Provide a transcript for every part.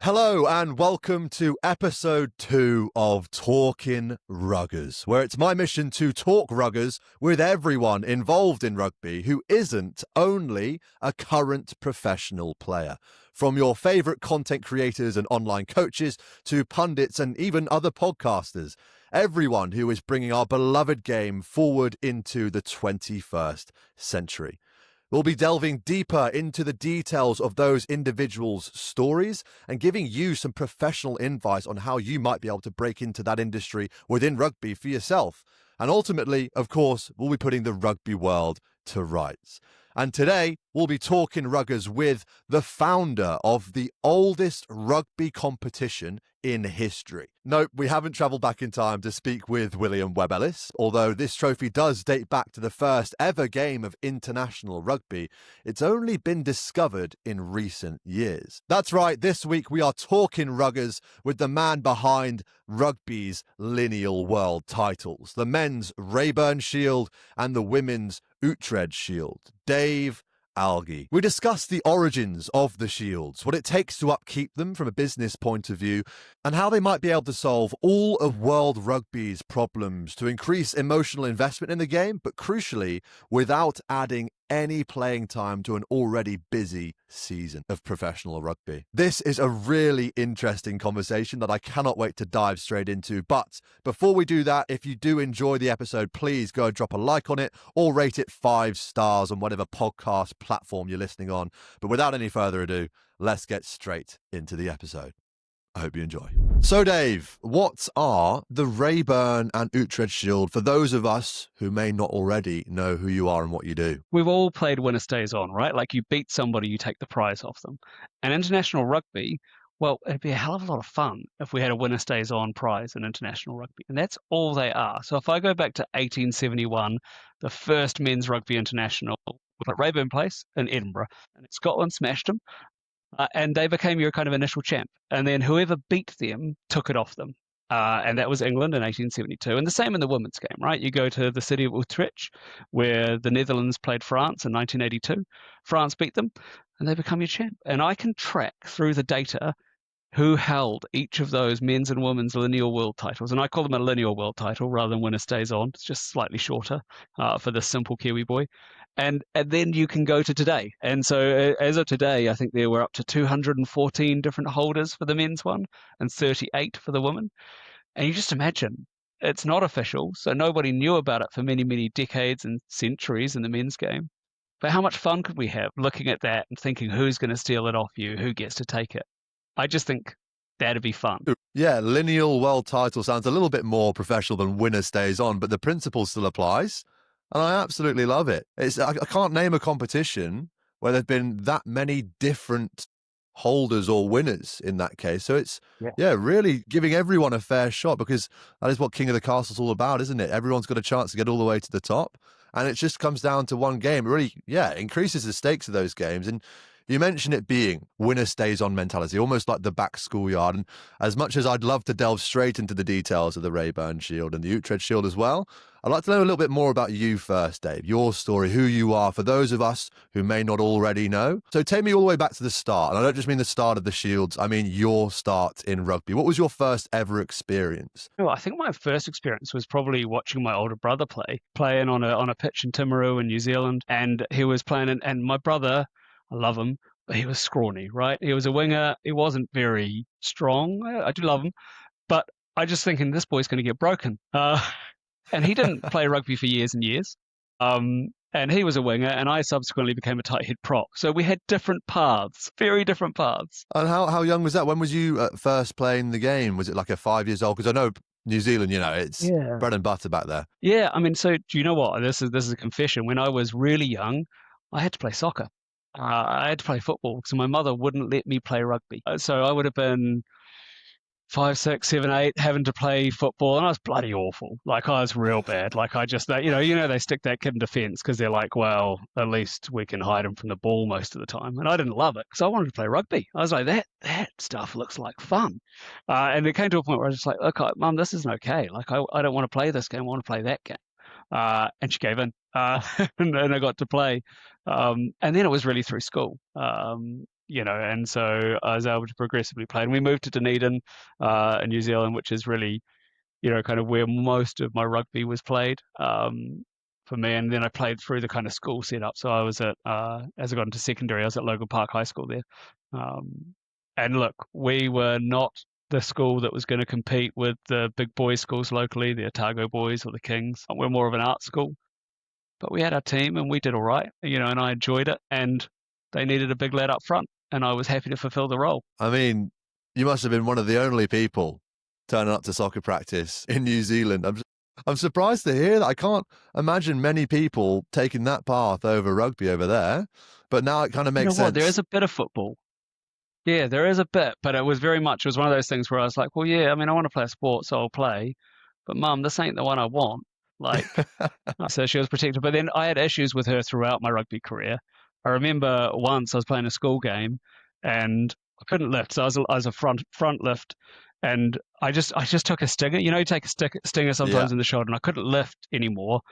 Hello and welcome to episode 2 of Talking Ruggers, where it's my mission to talk ruggers with everyone involved in rugby who isn't only a current professional player. From your favourite content creators and online coaches to pundits and even other podcasters, everyone who is bringing our beloved game forward into the 21st century. We'll be delving deeper into the details of those individuals' stories and giving you some professional advice on how you might be able to break into that industry within rugby for yourself. And ultimately, of course, we'll be putting the rugby world to rights. And today, we'll be talking ruggers with the founder of the oldest rugby competition in history. Nope, we haven't travelled back in time to speak with William Webb Ellis. Although this trophy does date back to the first ever game of international rugby, it's only been discovered in recent years. That's right, this week we are talking ruggers with the man behind rugby's Lineal world titles, the men's Rayburn Shield and the women's Utrecht Shield, Dave Algie. We discuss the origins of the shields, what it takes to upkeep them from a business point of view, and how they might be able to solve all of World Rugby's problems to increase emotional investment in the game, but crucially, without adding any playing time to an already busy season of professional rugby. This is a really interesting conversation that I cannot wait to dive straight into. But before we do that, if you do enjoy the episode, please go drop a like on it or rate it 5 stars on whatever podcast platform you're listening on. But without any further ado, let's get straight into the episode. I hope you enjoy. So Dave, what are the Rayburn and Utrecht Shield for those of us who may not already know who you are and what you do? We've all played winner stays on, right? Like you beat somebody, you take the prize off them. And international rugby, well, it'd be a hell of a lot of fun if we had a winner stays on prize in international rugby. And that's all they are. So if I go back to 1871, the first men's rugby international was at Rayburn Place in Edinburgh, and Scotland smashed them. And they became your kind of initial champ. And then whoever beat them took it off them. And that was England in 1872. And the same in the women's game, right? You go to the city of Utrecht, where the Netherlands played France in 1982. France beat them, and they become your champ. And I can track through the data who held each of those men's and women's lineal world titles. And I call them a lineal world title rather than winner stays on. It's just slightly shorter for this simple Kiwi boy. And then you can go to today. And so as of today, I think there were up to 214 different holders for the men's one and 38 for the women. And you just imagine, it's not official, so nobody knew about it for many, many decades and centuries in the men's game. But how much fun could we have looking at that and thinking who's going to steal it off you, who gets to take it? I just think that'd be fun. Yeah, lineal world title sounds a little bit more professional than winner stays on, but the principle still applies. And I absolutely love it. I can't name a competition where there've been that many different holders or winners in that case. So it's, really giving everyone a fair shot, because that is what King of the Castle's all about, isn't it? Everyone's got a chance to get all the way to the top. And it just comes down to one game. It really, increases the stakes of those games. And you mentioned it being winner stays on mentality, almost like the back schoolyard. And as much as I'd love to delve straight into the details of the Rayburn Shield and the Utrecht Shield as well, I'd like to know a little bit more about you first, Dave, your story, who you are, for those of us who may not already know. So take me all the way back to the start. And I don't just mean the start of the Shields, I mean your start in rugby. What was your first ever experience? Oh, I think my first experience was probably watching my older brother playing on a pitch in Timaru in New Zealand. And he was playing, and my brother, I love him, but he was scrawny, right? He was a winger. He wasn't very strong. I do love him. But I just thinking this boy's going to get broken. And he didn't play rugby for years and years. And he was a winger, and I subsequently became a tight head prop. So we had different paths, very different paths. And how young was that? When was you first playing the game? Was it like a 5 years old? Because I know New Zealand, it's bread and butter back there. Yeah, I mean, so do you know what? This is a confession. When I was really young, I had to play soccer. I had to play football because my mother wouldn't let me play rugby. So I would have been 5, 6, 7, 8, having to play football, and I was bloody awful. Like I was real bad. Like I just, they stick that kid in defence because they're like, well, at least we can hide him from the ball most of the time. And I didn't love it because I wanted to play rugby. I was like, that stuff looks like fun. And it came to a point where I was just like, okay, Mum, this isn't okay. Like I don't want to play this game. I want to play that game. And she gave in, and I got to play. And then it was really through school. and so I was able to progressively play. And we moved to Dunedin in New Zealand, which is really, kind of where most of my rugby was played for me. And then I played through the kind of school setup. So I was as I got into secondary, I was at Logan Park High School there. And look, we were not the school that was going to compete with the big boys schools locally, the Otago boys or the Kings. We're more of an art school, but we had our team and we did all right, and I enjoyed it. And they needed a big lad up front, and I was happy to fulfill the role. I mean, you must have been one of the only people turning up to soccer practice in New Zealand. I'm surprised to hear that. I can't imagine many people taking that path over rugby over there, but now it kind of You know makes what? sense. There is a bit of football. Yeah, there is a bit, but it was one of those things where I was like, well, yeah, I mean, I want to play a sport, so I'll play. But mum, this ain't the one I want. Like, so she was protective. But then I had issues with her throughout my rugby career. I remember once I was playing a school game and I couldn't lift. So I was a front lift and I just took a stinger. You take a stinger Yeah. sometimes in the shoulder and I couldn't lift anymore.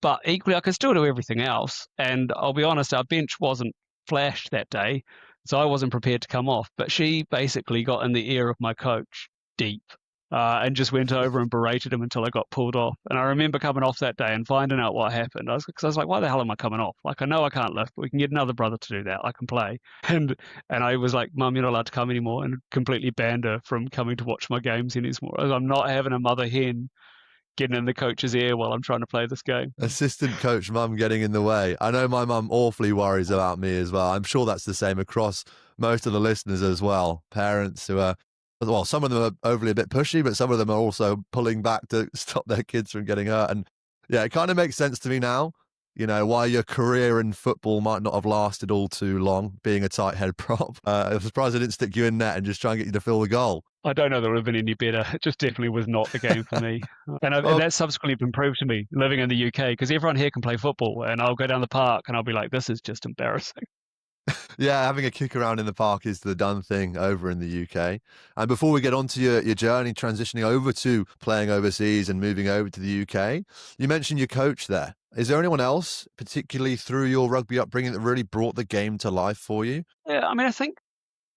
But equally, I could still do everything else. And I'll be honest, our bench wasn't flashed that day. So I wasn't prepared to come off. But she basically got in the ear of my coach deep and just went over and berated him until I got pulled off. And I remember coming off that day and finding out what happened. Because I was like, why the hell am I coming off? Like, I know I can't lift, but we can get another brother to do that. I can play. And I was like, Mum, you're not allowed to come anymore, and completely banned her from coming to watch my games anymore. I'm not having a mother hen getting in the coach's ear while I'm trying to play this game. Assistant coach mum getting in the way. I know my mum awfully worries about me as well. I'm sure that's the same across most of the listeners as well. Parents who are, well, some of them are overly a bit pushy, but some of them are also pulling back to stop their kids from getting hurt. And yeah, it kind of makes sense to me now, why your career in football might not have lasted all too long, being a tight head prop. I'm surprised I didn't stick you in net and just try and get you to fill the goal. I don't know that it would have been any better. It just definitely was not the game for me. And Well, that's subsequently been proved to me living in the UK, because everyone here can play football and I'll go down the park and I'll be like, this is just embarrassing. yeah, having a kick around in the park is the done thing over in the UK. And before we get on to your journey transitioning over to playing overseas and moving over to the UK, you mentioned your coach there. Is there anyone else, particularly through your rugby upbringing, that really brought the game to life for you? Yeah, I mean, I think,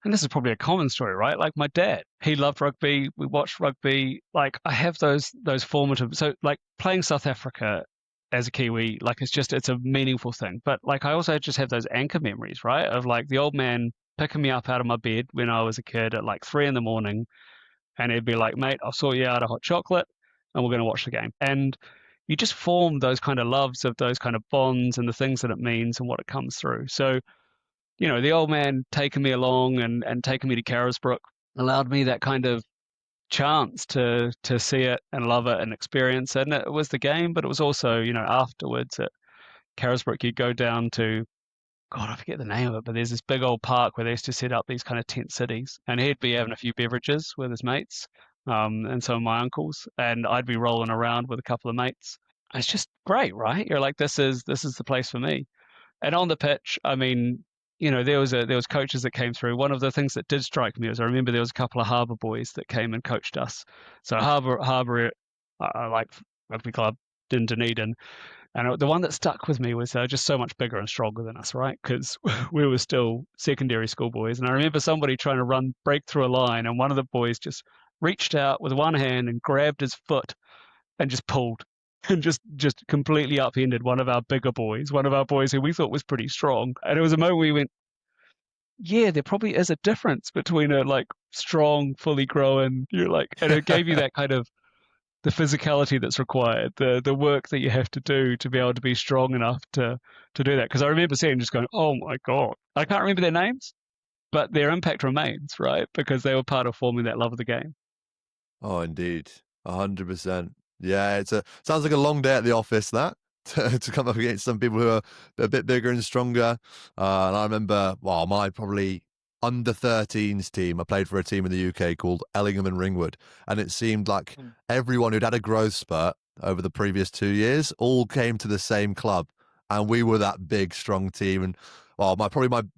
and this is probably a common story, right? Like my dad, he loved rugby. We watched rugby. Like I have those formative. So like playing South Africa as a Kiwi, like it's a meaningful thing. But like I also just have those anchor memories, right? Of like the old man picking me up out of my bed when I was a kid at like 3 a.m, and he'd be like, "Mate, I'll sort you out a hot chocolate, and we're going to watch the game." And you just form those kind of loves of those kind of bonds and the things that it means and what it comes through. So the old man taking me along and taking me to Carisbrook allowed me that kind of chance to see it and love it and experience it. And it was the game, but it was also, afterwards at Carisbrook, you'd go down to, God, I forget the name of it, but there's this big old park where they used to set up these kind of tent cities, and he'd be having a few beverages with his mates, and some of my uncles, and I'd be rolling around with a couple of mates. It's just great, right? You're like, this is the place for me. And on the pitch, I mean, there was coaches that came through. One of the things that did strike me was I remember there was a couple of Harbour boys that came and coached us. So Harbour, like rugby club in Dunedin, and the one that stuck with me was just so much bigger and stronger than us, right? Because we were still secondary school boys. And I remember somebody trying to break through a line, and one of the boys just reached out with one hand and grabbed his foot and just pulled and just completely upended one of our bigger boys, one of our boys who we thought was pretty strong. And it was a moment we went, yeah, there probably is a difference between a like strong, fully grown, and it gave you that kind of the physicality that's required, the work that you have to do to be able to be strong enough to do that. Because I remember seeing just going, oh my God, I can't remember their names, but their impact remains, right? Because they were part of forming that love of the game. Oh, indeed. 100%. Yeah, sounds like a long day at the office, that, to come up against some people who are a bit bigger and stronger. And I remember, well, my probably under 13s team, I played for a team in the UK called Ellingham and Ringwood. And it seemed like everyone who'd had a growth spurt over the previous 2 years all came to the same club. And we were that big, strong team. And well, my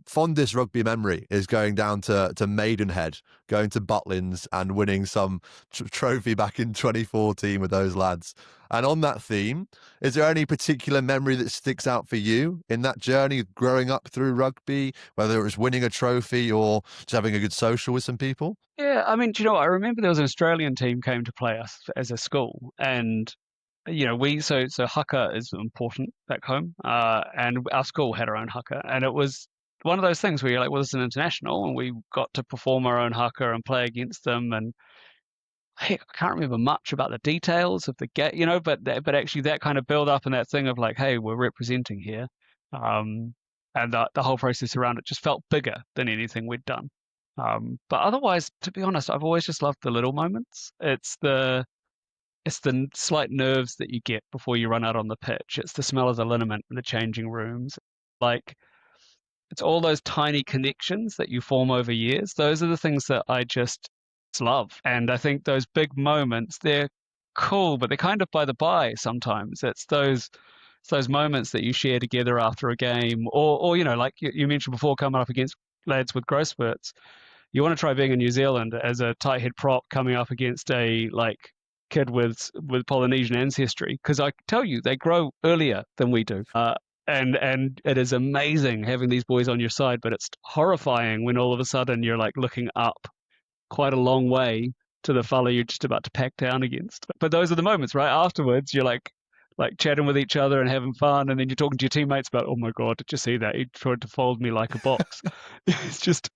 fondest rugby memory is going down to Maidenhead, going to Butlins and winning some trophy back in 2014 with those lads. And on that theme, is there any particular memory that sticks out for you in that journey growing up through rugby, whether it was winning a trophy or just having a good social with some people? Yeah, I mean, do you know what? I remember there was an Australian team came to play us as a school, and so haka is important back home, and our school had our own haka, and it was one of those things where you're like, well, this is an international, and we got to perform our own haka and play against them, and heck, I can't remember much about the details of the game, but actually that kind of build up and that thing of like, hey, we're representing here, and the whole process around it just felt bigger than anything we'd done. But otherwise, to be honest, I've always just loved the little moments. It's the slight nerves that you get before you run out on the pitch. It's the smell of the liniment in the changing rooms. Like, it's all those tiny connections that you form over years. Those are the things that I just love. And I think those big moments, they're cool, but they're kind of by the by sometimes. It's those moments that you share together after a game, or like you mentioned before, coming up against lads with growth spurts. You want to try being in New Zealand as a tight head prop coming up against a kid with Polynesian ancestry, because I tell you, they grow earlier than we do. And it is amazing having these boys on your side, but it's horrifying when all of a sudden you're like looking up quite a long way to the fella you're just about to pack down against. But those are the moments, right? Afterwards, you're like chatting with each other and having fun, and then you're talking to your teammates about, oh my God, did you see that? He tried to fold me like a box. It's just,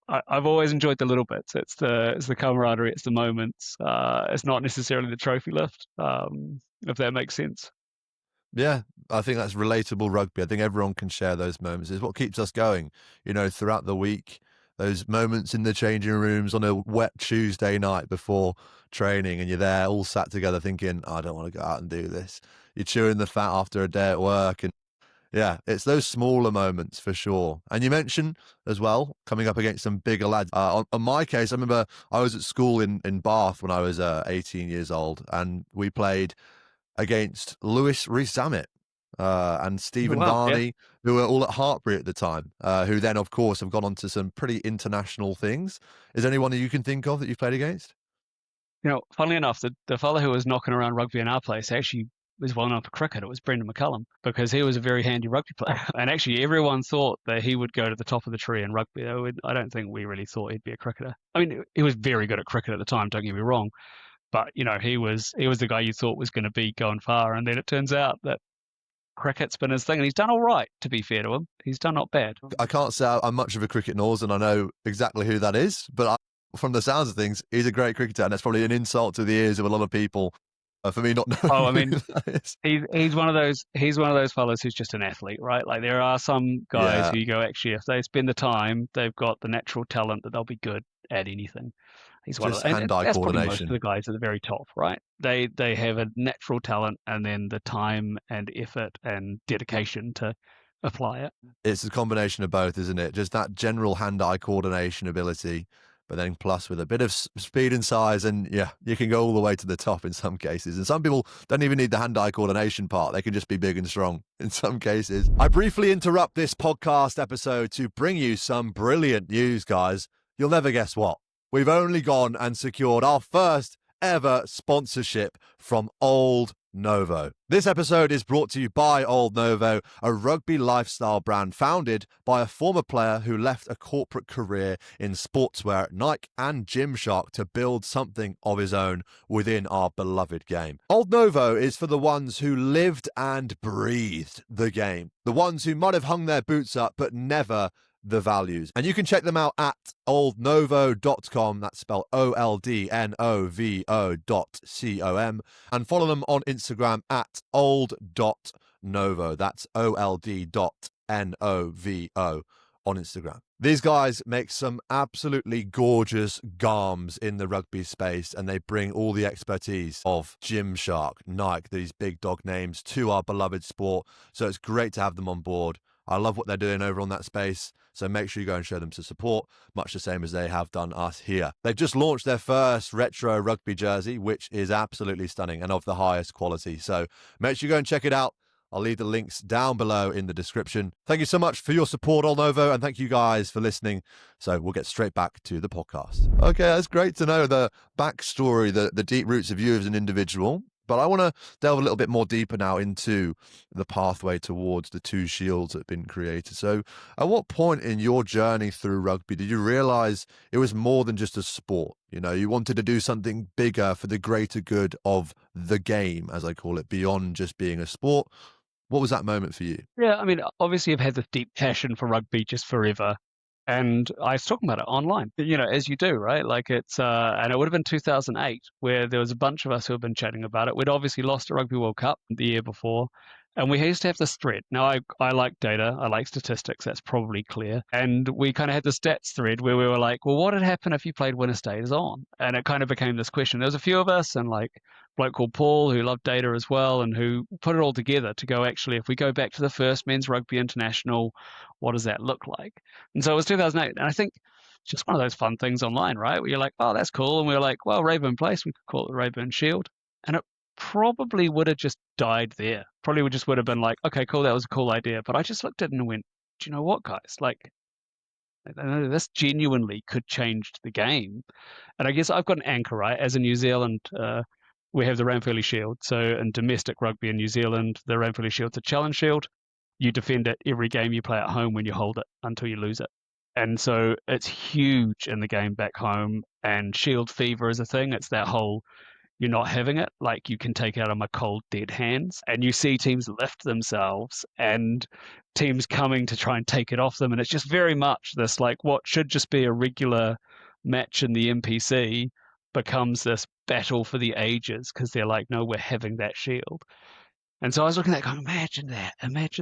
I've always enjoyed the little bits. It's the camaraderie, it's the moments. It's not necessarily the trophy lift, if that makes sense. Yeah, I think that's relatable rugby. I think everyone can share those moments. It's what keeps us going, throughout the week. Those moments in the changing rooms on a wet Tuesday night before training, and you're there all sat together thinking, I don't want to go out and do this. You're chewing the fat after a day at work. And yeah, it's those smaller moments for sure. And you mentioned as well, coming up against some bigger lads. On my case, I remember I was at school in Bath when I was 18 years old, and we played against Lewis Rees-Zammit and Oh, Stephen wow, yeah. Varney, who were all at Hartbury at the time, who then, of course, have gone on to some pretty international things. Is there anyone that you can think of that you've played against? Funnily enough, the fellow who was knocking around rugby in our place actually was well known for cricket. It was Brendan McCullum, because he was a very handy rugby player. And actually, everyone thought that he would go to the top of the tree in rugby. I don't think we really thought he'd be a cricketer. I mean, he was very good at cricket at the time, don't get me wrong. But, he was the guy you thought was going to be going far. And then it turns out that cricket's been his thing. And he's done all right, to be fair to him. He's done not bad. I can't say I'm much of a cricket nose, and I know exactly who that is, but from the sounds of things, he's a great cricketer, and that's probably an insult to the ears of a lot of people for me not knowing Oh, I mean, who that is. he's one of those fellows who's just an athlete, right? Like, there are some guys Yeah, who you go, actually, if they spend the time, they've got the natural talent that they'll be good at anything. He's one of just the, and hand-eye that's probably most of coordination. the guys at the very top, right? They have a natural talent, and then the time and effort and dedication to apply it. It's a combination of both, isn't it? Just that general hand-eye coordination ability, but then plus with a bit of speed and size, and yeah, you can go all the way to the top in some cases. And some people don't even need the hand-eye coordination part. They can just be big and strong in some cases. I briefly interrupt this podcast episode to bring you some brilliant news, guys. You'll never guess what. We've only gone and secured our first ever sponsorship from Old Novo. This episode is brought to you by Old Novo, a rugby lifestyle brand founded by a former player who left a corporate career in sportswear at Nike and Gymshark to build something of his own within our beloved game. Old Novo is for the ones who lived and breathed the game, the ones who might have hung their boots up but never the values. And you can check them out at oldnovo.com. That's spelled OLDNOVO.com. And follow them on Instagram at old.novo. That's OLD.NOVO on Instagram. These guys make some absolutely gorgeous garms in the rugby space, and they bring all the expertise of Gymshark, Nike, these big dog names to our beloved sport. So it's great to have them on board. I love what they're doing over on that space, so make sure you go and show them some support, much the same as they have done us here. They've just launched their first retro rugby jersey, which is absolutely stunning and of the highest quality. So make sure you go and check it out. I'll leave the links down below in the description. Thank you so much for your support, Olnovo, and thank you guys for listening. So we'll get straight back to the podcast. Okay, that's great to know the backstory, the deep roots of you as an individual. But I want to delve a little bit more deeper now into the pathway towards the two shields that have been created. So at what point in your journey through rugby did you realize it was more than just a sport? You know, you wanted to do something bigger for the greater good of the game, as I call it, beyond just being a sport. What was that moment for you? Yeah, I mean, obviously I've had this deep passion for rugby just forever. And I was talking about it online, as you do, right? Like and it would have been 2008 where there was a bunch of us who have been chatting about it. We'd obviously lost a Rugby World Cup the year before. And we used to have this thread. Now, I like data, I like statistics, that's probably clear. And we kind of had the stats thread where we were like, well, what would happen if you played winner stays on? And it kind of became this question. There was a few of us, and like a bloke called Paul who loved data as well, and who put it all together to go, actually, if we go back to the first men's rugby international, what does that look like? And so it was 2008. And I think it's just one of those fun things online, right? Where you're like, oh, that's cool. And we were like, well, Rayburn Place, we could call it the Rayburn Shield. And it probably would have just died there. Probably would have been like, okay, cool, that was a cool idea. But I just looked at it and went, do you know what, guys? Like, I know this genuinely could change the game. And I guess I've got an anchor, right? As in New Zealand, we have the Ranfurly Shield. So in domestic rugby in New Zealand, the Ranfurly Shield's a challenge shield. You defend it every game you play at home when you hold it until you lose it. And so it's huge in the game back home. And shield fever is a thing. It's that whole, you're not having it, like you can take it out of my cold, dead hands. And you see teams lift themselves and teams coming to try and take it off them. And it's just very much this, like, what should just be a regular match in the NPC becomes this battle for the ages because they're like, no, we're having that shield. And so I was looking at that going, imagine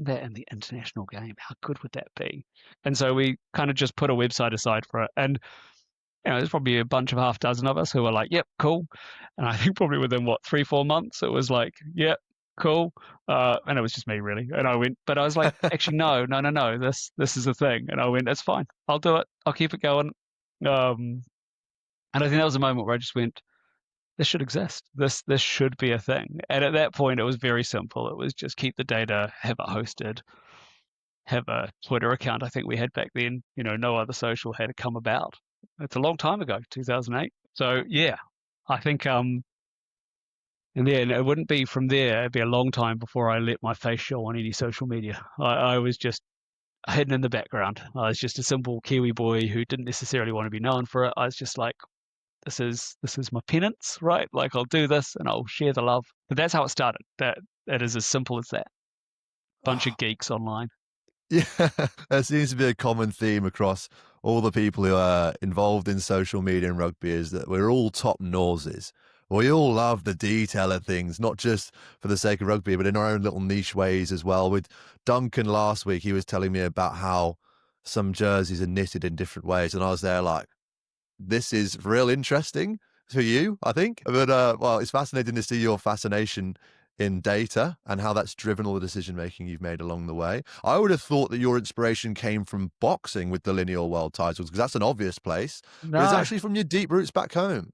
that in the international game. How good would that be? And so we kind of just put a website aside for it. And there's probably a bunch of half dozen of us who were like, yep, cool. And I think probably within 3-4 months, it was like, yep, cool. And it was just me really. And I went, but I was like, actually, no, this is the thing. And I went, that's fine. I'll do it. I'll keep it going. And I think that was a moment where I just went, this should exist. This should be a thing. And at that point, it was very simple. It was just keep the data, have it hosted, have a Twitter account. I think we had back then, no other social had come about. It's a long time ago, 2008. So yeah, I think and then it wouldn't be from there. It'd be a long time before I let my face show on any social media. I was just hidden in the background. I was just a simple Kiwi boy who didn't necessarily want to be known for it. I was just like, this is my penance, right? Like I'll do this and I'll share the love. But that's how it started. That it is as simple as that. Bunch of geeks online. Yeah, there seems to be a common theme across all the people who are involved in social media and rugby is that we're all top nauses. We all love the detail of things, not just for the sake of rugby, but in our own little niche ways as well. With Duncan last week, he was telling me about how some jerseys are knitted in different ways. And I was there like, this is real interesting for you, I think. But, well, it's fascinating to see your fascination in data and how that's driven all the decision-making you've made along the way. I would have thought that your inspiration came from boxing with the Lineal world titles, because that's an obvious place, but it's actually from your deep roots back home.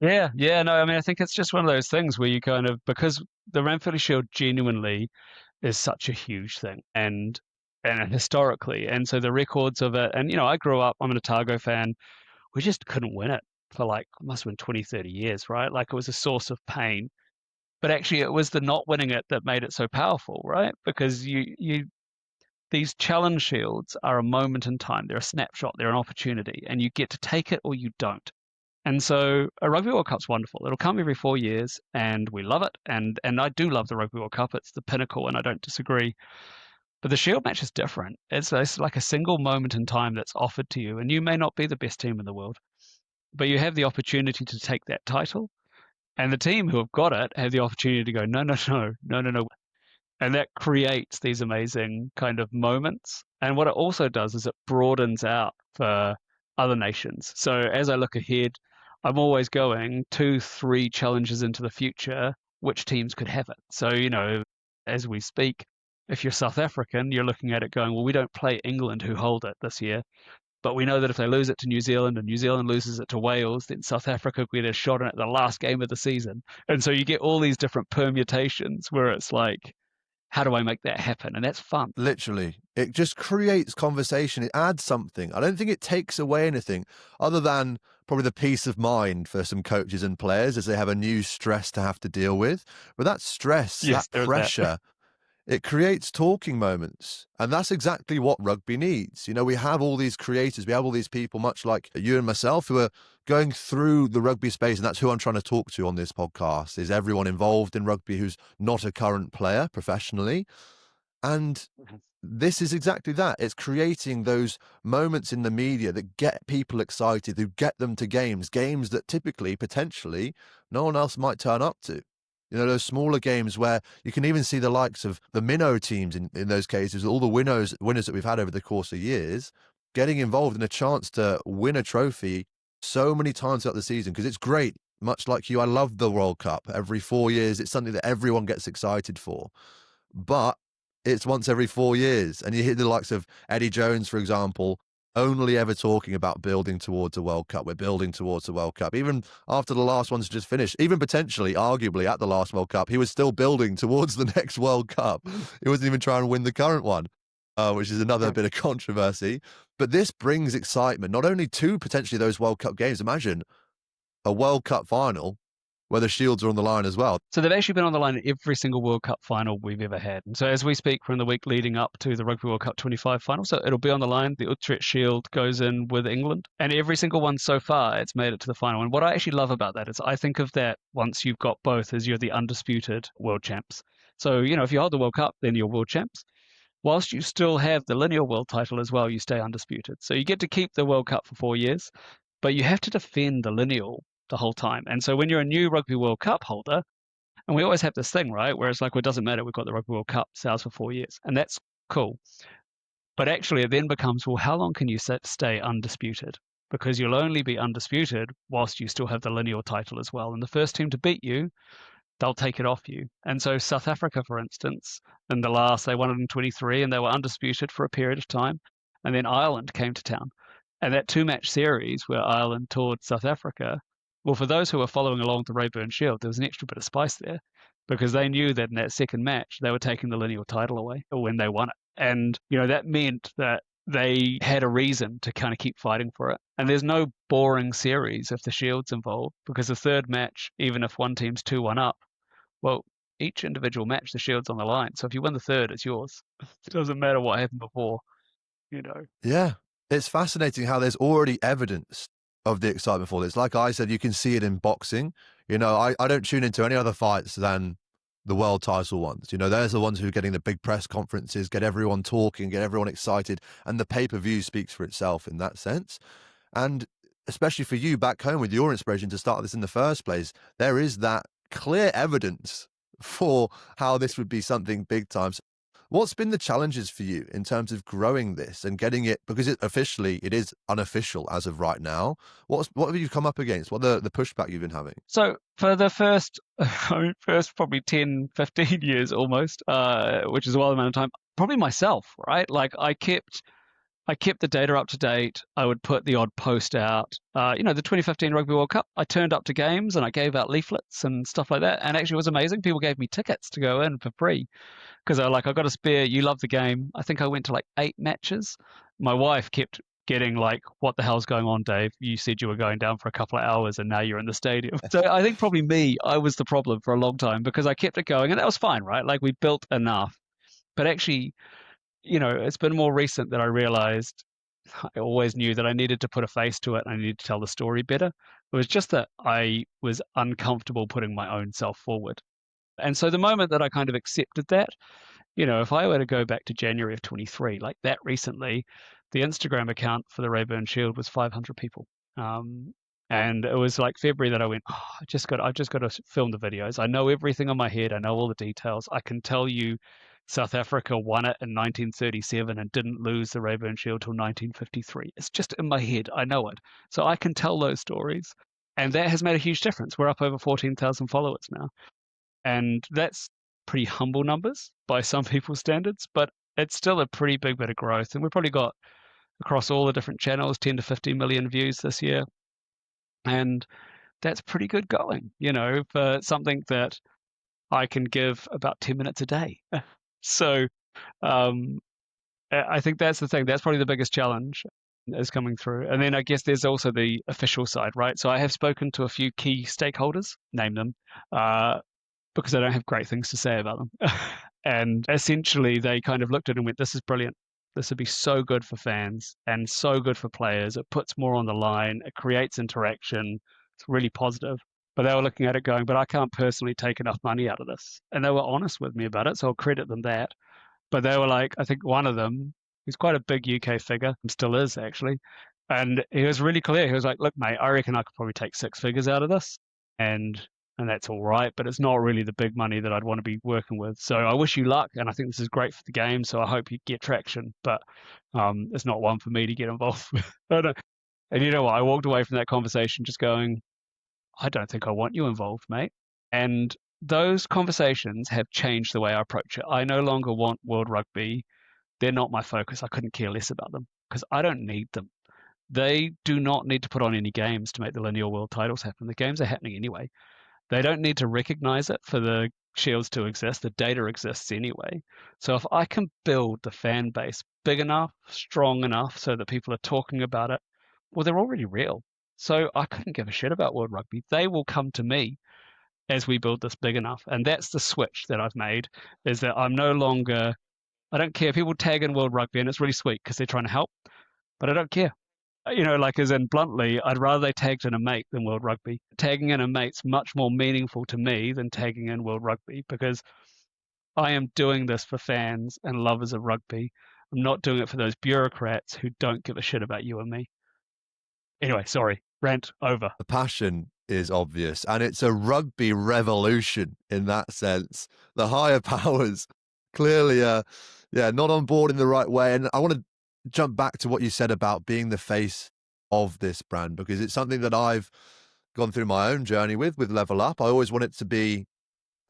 Yeah, no, I mean, I think it's just one of those things where you kind of, because the Ranfurly Shield genuinely is such a huge thing and historically, and so the records of it, and I grew up, I'm an Otago fan, we just couldn't win it for like, must have been 20, 30 years, right? Like it was a source of pain. But actually, it was the not winning it that made it so powerful, right? Because these challenge shields are a moment in time. They're a snapshot. They're an opportunity, and you get to take it or you don't. And so a Rugby World Cup's wonderful. It'll come every 4 years, and we love it. And I do love the Rugby World Cup. It's the pinnacle, and I don't disagree. But the Shield match is different. It's like a single moment in time that's offered to you, and you may not be the best team in the world, but you have the opportunity to take that title. And the team who have got it have the opportunity to go, no. And that creates these amazing kind of moments. And what it also does is it broadens out for other nations. So as I look ahead, I'm always going 2-3 challenges into the future, which teams could have it. So, as we speak, if you're South African, you're looking at it going, well, we don't play England who hold it this year. But we know that if they lose it to New Zealand and New Zealand loses it to Wales, then South Africa get a shot in it the last game of the season. And so you get all these different permutations where it's like, how do I make that happen? And that's fun. Literally, it just creates conversation. It adds something. I don't think it takes away anything other than probably the peace of mind for some coaches and players as they have a new stress to have to deal with. But that stress, Yes, that there's that. pressure, it creates talking moments. And that's exactly what rugby needs. You know, we have all these creators, we have all these people, much like you and myself, who are going through the rugby space. And that's who I'm trying to talk to on this podcast, is everyone involved in rugby who's not a current player professionally. And Mhm. this is exactly that. It's creating those moments in the media that get people excited, who get them to games that typically, potentially, no one else might turn up to. You know, those smaller games where you can even see the likes of the minnow teams in those cases, all the winners that we've had over the course of years, getting involved in a chance to win a trophy so many times throughout the season, because it's great. Much like you, I love the World Cup. Every 4 years, it's something that everyone gets excited for. But it's once every 4 years. And you hear the likes of Eddie Jones, for example, only ever talking about building towards a World Cup. We're building towards the World Cup. Even after the last one's just finished, even potentially, arguably, at the last World Cup, he was still building towards the next World Cup. He wasn't even trying to win the current one, which is another bit of controversy. But this brings excitement, not only to potentially those World Cup games. Imagine a World Cup final where the shields are on the line as well. So they've actually been on the line in every single World Cup final we've ever had. And so as we speak, we're in the week leading up to the Rugby World Cup 25 final. So it'll be on the line. The Utrecht shield goes in with England. And every single one so far, it's made it to the final. And what I actually love about that is I think of that once you've got both as you're the undisputed world champs. So, you know, if you hold the World Cup, then you're world champs. Whilst you still have the Lineal world title as well, you stay undisputed. So you get to keep the World Cup for 4 years, but you have to defend the Lineal the whole time. And so when you're a new Rugby World Cup holder, and we always have this thing, right, where it's like, well, it doesn't matter, we've got the Rugby World Cup, sales for 4 years, and that's cool. But actually, it then becomes, well, how long can you stay undisputed? Because you'll only be undisputed whilst you still have the Lineal title as well. And the first team to beat you, they'll take it off you. And so South Africa, for instance, in the last, they won it in 23 and they were undisputed for a period of time. And then Ireland came to town. And that two-match series where Ireland toured South Africa, well, for those who were following along the Rayburn Shield, there was an extra bit of spice there because they knew that in that second match, they were taking the Lineal title away when they won it. And, you know, that meant that they had a reason to kind of keep fighting for it. And there's no boring series if the Shield's involved because the third match, even if one team's 2-1 up, well, each individual match, the Shield's on the line. So if you win the third, it's yours. It doesn't matter what happened before, you know. Yeah, it's fascinating how there's already evidence of the excitement for this. Like I said, you can see it in boxing. You know, I don't tune into any other fights than the world title ones. You know, there's the ones who are getting the big press conferences, get everyone talking, get everyone excited, and the pay-per-view speaks for itself in that sense. And especially for you back home with your inspiration to start this in the first place, there is that clear evidence for how this would be something big time. What's been the challenges for you in terms of growing this and getting it, because it is unofficial as of right now? What have you come up against? What are the pushback you've been having? So for the first probably 10, 15 years almost, which is a wild amount of time, probably myself, right? Like I kept the data up to date. I would put the odd post out. You know, the 2015 Rugby World Cup, I turned up to games and I gave out leaflets and stuff like that. And actually it was amazing. People gave me tickets to go in for free because I like, I got a spare. You love the game. I think I went to like 8 matches. My wife kept getting like, what the hell's going on, Dave? You said you were going down for a couple of hours and now you're in the stadium. So I think probably I was the problem for a long time because I kept it going and that was fine, right? Like we built enough. But actually, you know, it's been more recent that I realized I always knew that I needed to put a face to it and I needed to tell the story better. It was just that I was uncomfortable putting my own self forward. And so the moment that I kind of accepted that, you know, if I were to go back to January of 23, like that recently, the Instagram account for the Rayburn Shield was 500 people. And it was like February that I went, oh, I've just got to film the videos. I know everything on my head. I know all the details. I can tell you South Africa won it in 1937 and didn't lose the Rayburn Shield till 1953. It's just in my head. I know it. So I can tell those stories. And that has made a huge difference. We're up over 14,000 followers now. And that's pretty humble numbers by some people's standards, but it's still a pretty big bit of growth. And we've probably got across all the different channels 10 to 15 million views this year. And that's pretty good going, you know, for something that I can give about 10 minutes a day. So um, I think that's the thing. That's probably the biggest challenge is coming through. And then I guess there's also the official side, right? So I have spoken to a few key stakeholders, name them, uh, because I don't have great things to say about them. And essentially, they kind of looked at it and went, "This is brilliant. This would be so good for fans and so good for players. It puts more on the line. It creates interaction. It's really positive." But they were looking at it going, "But I can't personally take enough money out of this." And they were honest with me about it, so I'll credit them that. But they were like, I think one of them, he's quite a big UK figure, still is actually. And he was really clear. He was like, "Look, mate, I reckon I could probably take six figures out of this. And and that's all right, but it's not really the big money that I'd want to be working with. So I wish you luck, and I think this is great for the game. So I hope you get traction, but it's not one for me to get involved with." And you know what? I walked away from that conversation just going, "I don't think I want you involved, mate." And those conversations have changed the way I approach it. I no longer want World Rugby. They're not my focus. I couldn't care less about them because I don't need them. They do not need to put on any games to make the Lineal World titles happen. The games are happening anyway. They don't need to recognize it for the shields to exist. The data exists anyway. So if I can build the fan base big enough, strong enough so that people are talking about it, well, they're already real. So I couldn't give a shit about World Rugby. They will come to me as we build this big enough. And that's the switch that I've made, is that I'm no longer, I don't care. People tag in World Rugby and it's really sweet because they're trying to help, but I don't care. Like as in bluntly, I'd rather they tagged in a mate than World Rugby. Tagging in a mate's much more meaningful to me than tagging in World Rugby because I am doing this for fans and lovers of rugby. I'm not doing it for those bureaucrats who don't give a shit about you and me. Anyway, sorry, rant over. The passion is obvious, and it's a rugby revolution in that sense. The higher powers clearly, not on board in the right way. And I want to jump back to what you said about being the face of this brand, because it's something that I've gone through my own journey with Level Up. I always want it to be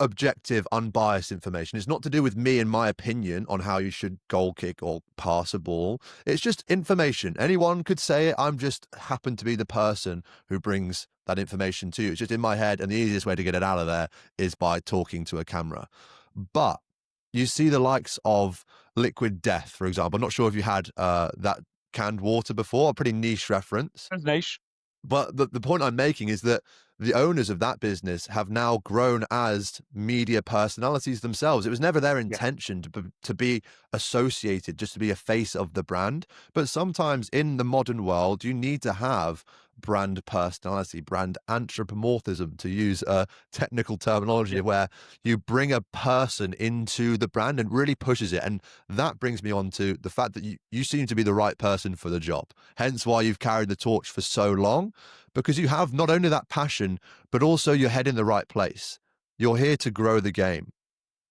objective, unbiased information. It's not to do with me and my opinion on how you should goal kick or pass a ball. It's just information. Anyone could say it. I'm just happen to be the person who brings that information to you. It's just in my head, and the easiest way to get it out of there is by talking to a camera. But you see the likes of Liquid Death, for example. I'm not sure if you had that canned water before, a pretty niche reference. That's niche. But the point I'm making is that the owners of that business have now grown as media personalities themselves. It was never their intention to be associated, just to be a face of the brand. But sometimes in the modern world, you need to have brand personality, brand anthropomorphism, to use a technical terminology, where you bring a person into the brand and really pushes it. And that brings me on to the fact that you seem to be the right person for the job. Hence why you've carried the torch for so long, because you have not only that passion, but also your head in the right place. You're here to grow the game.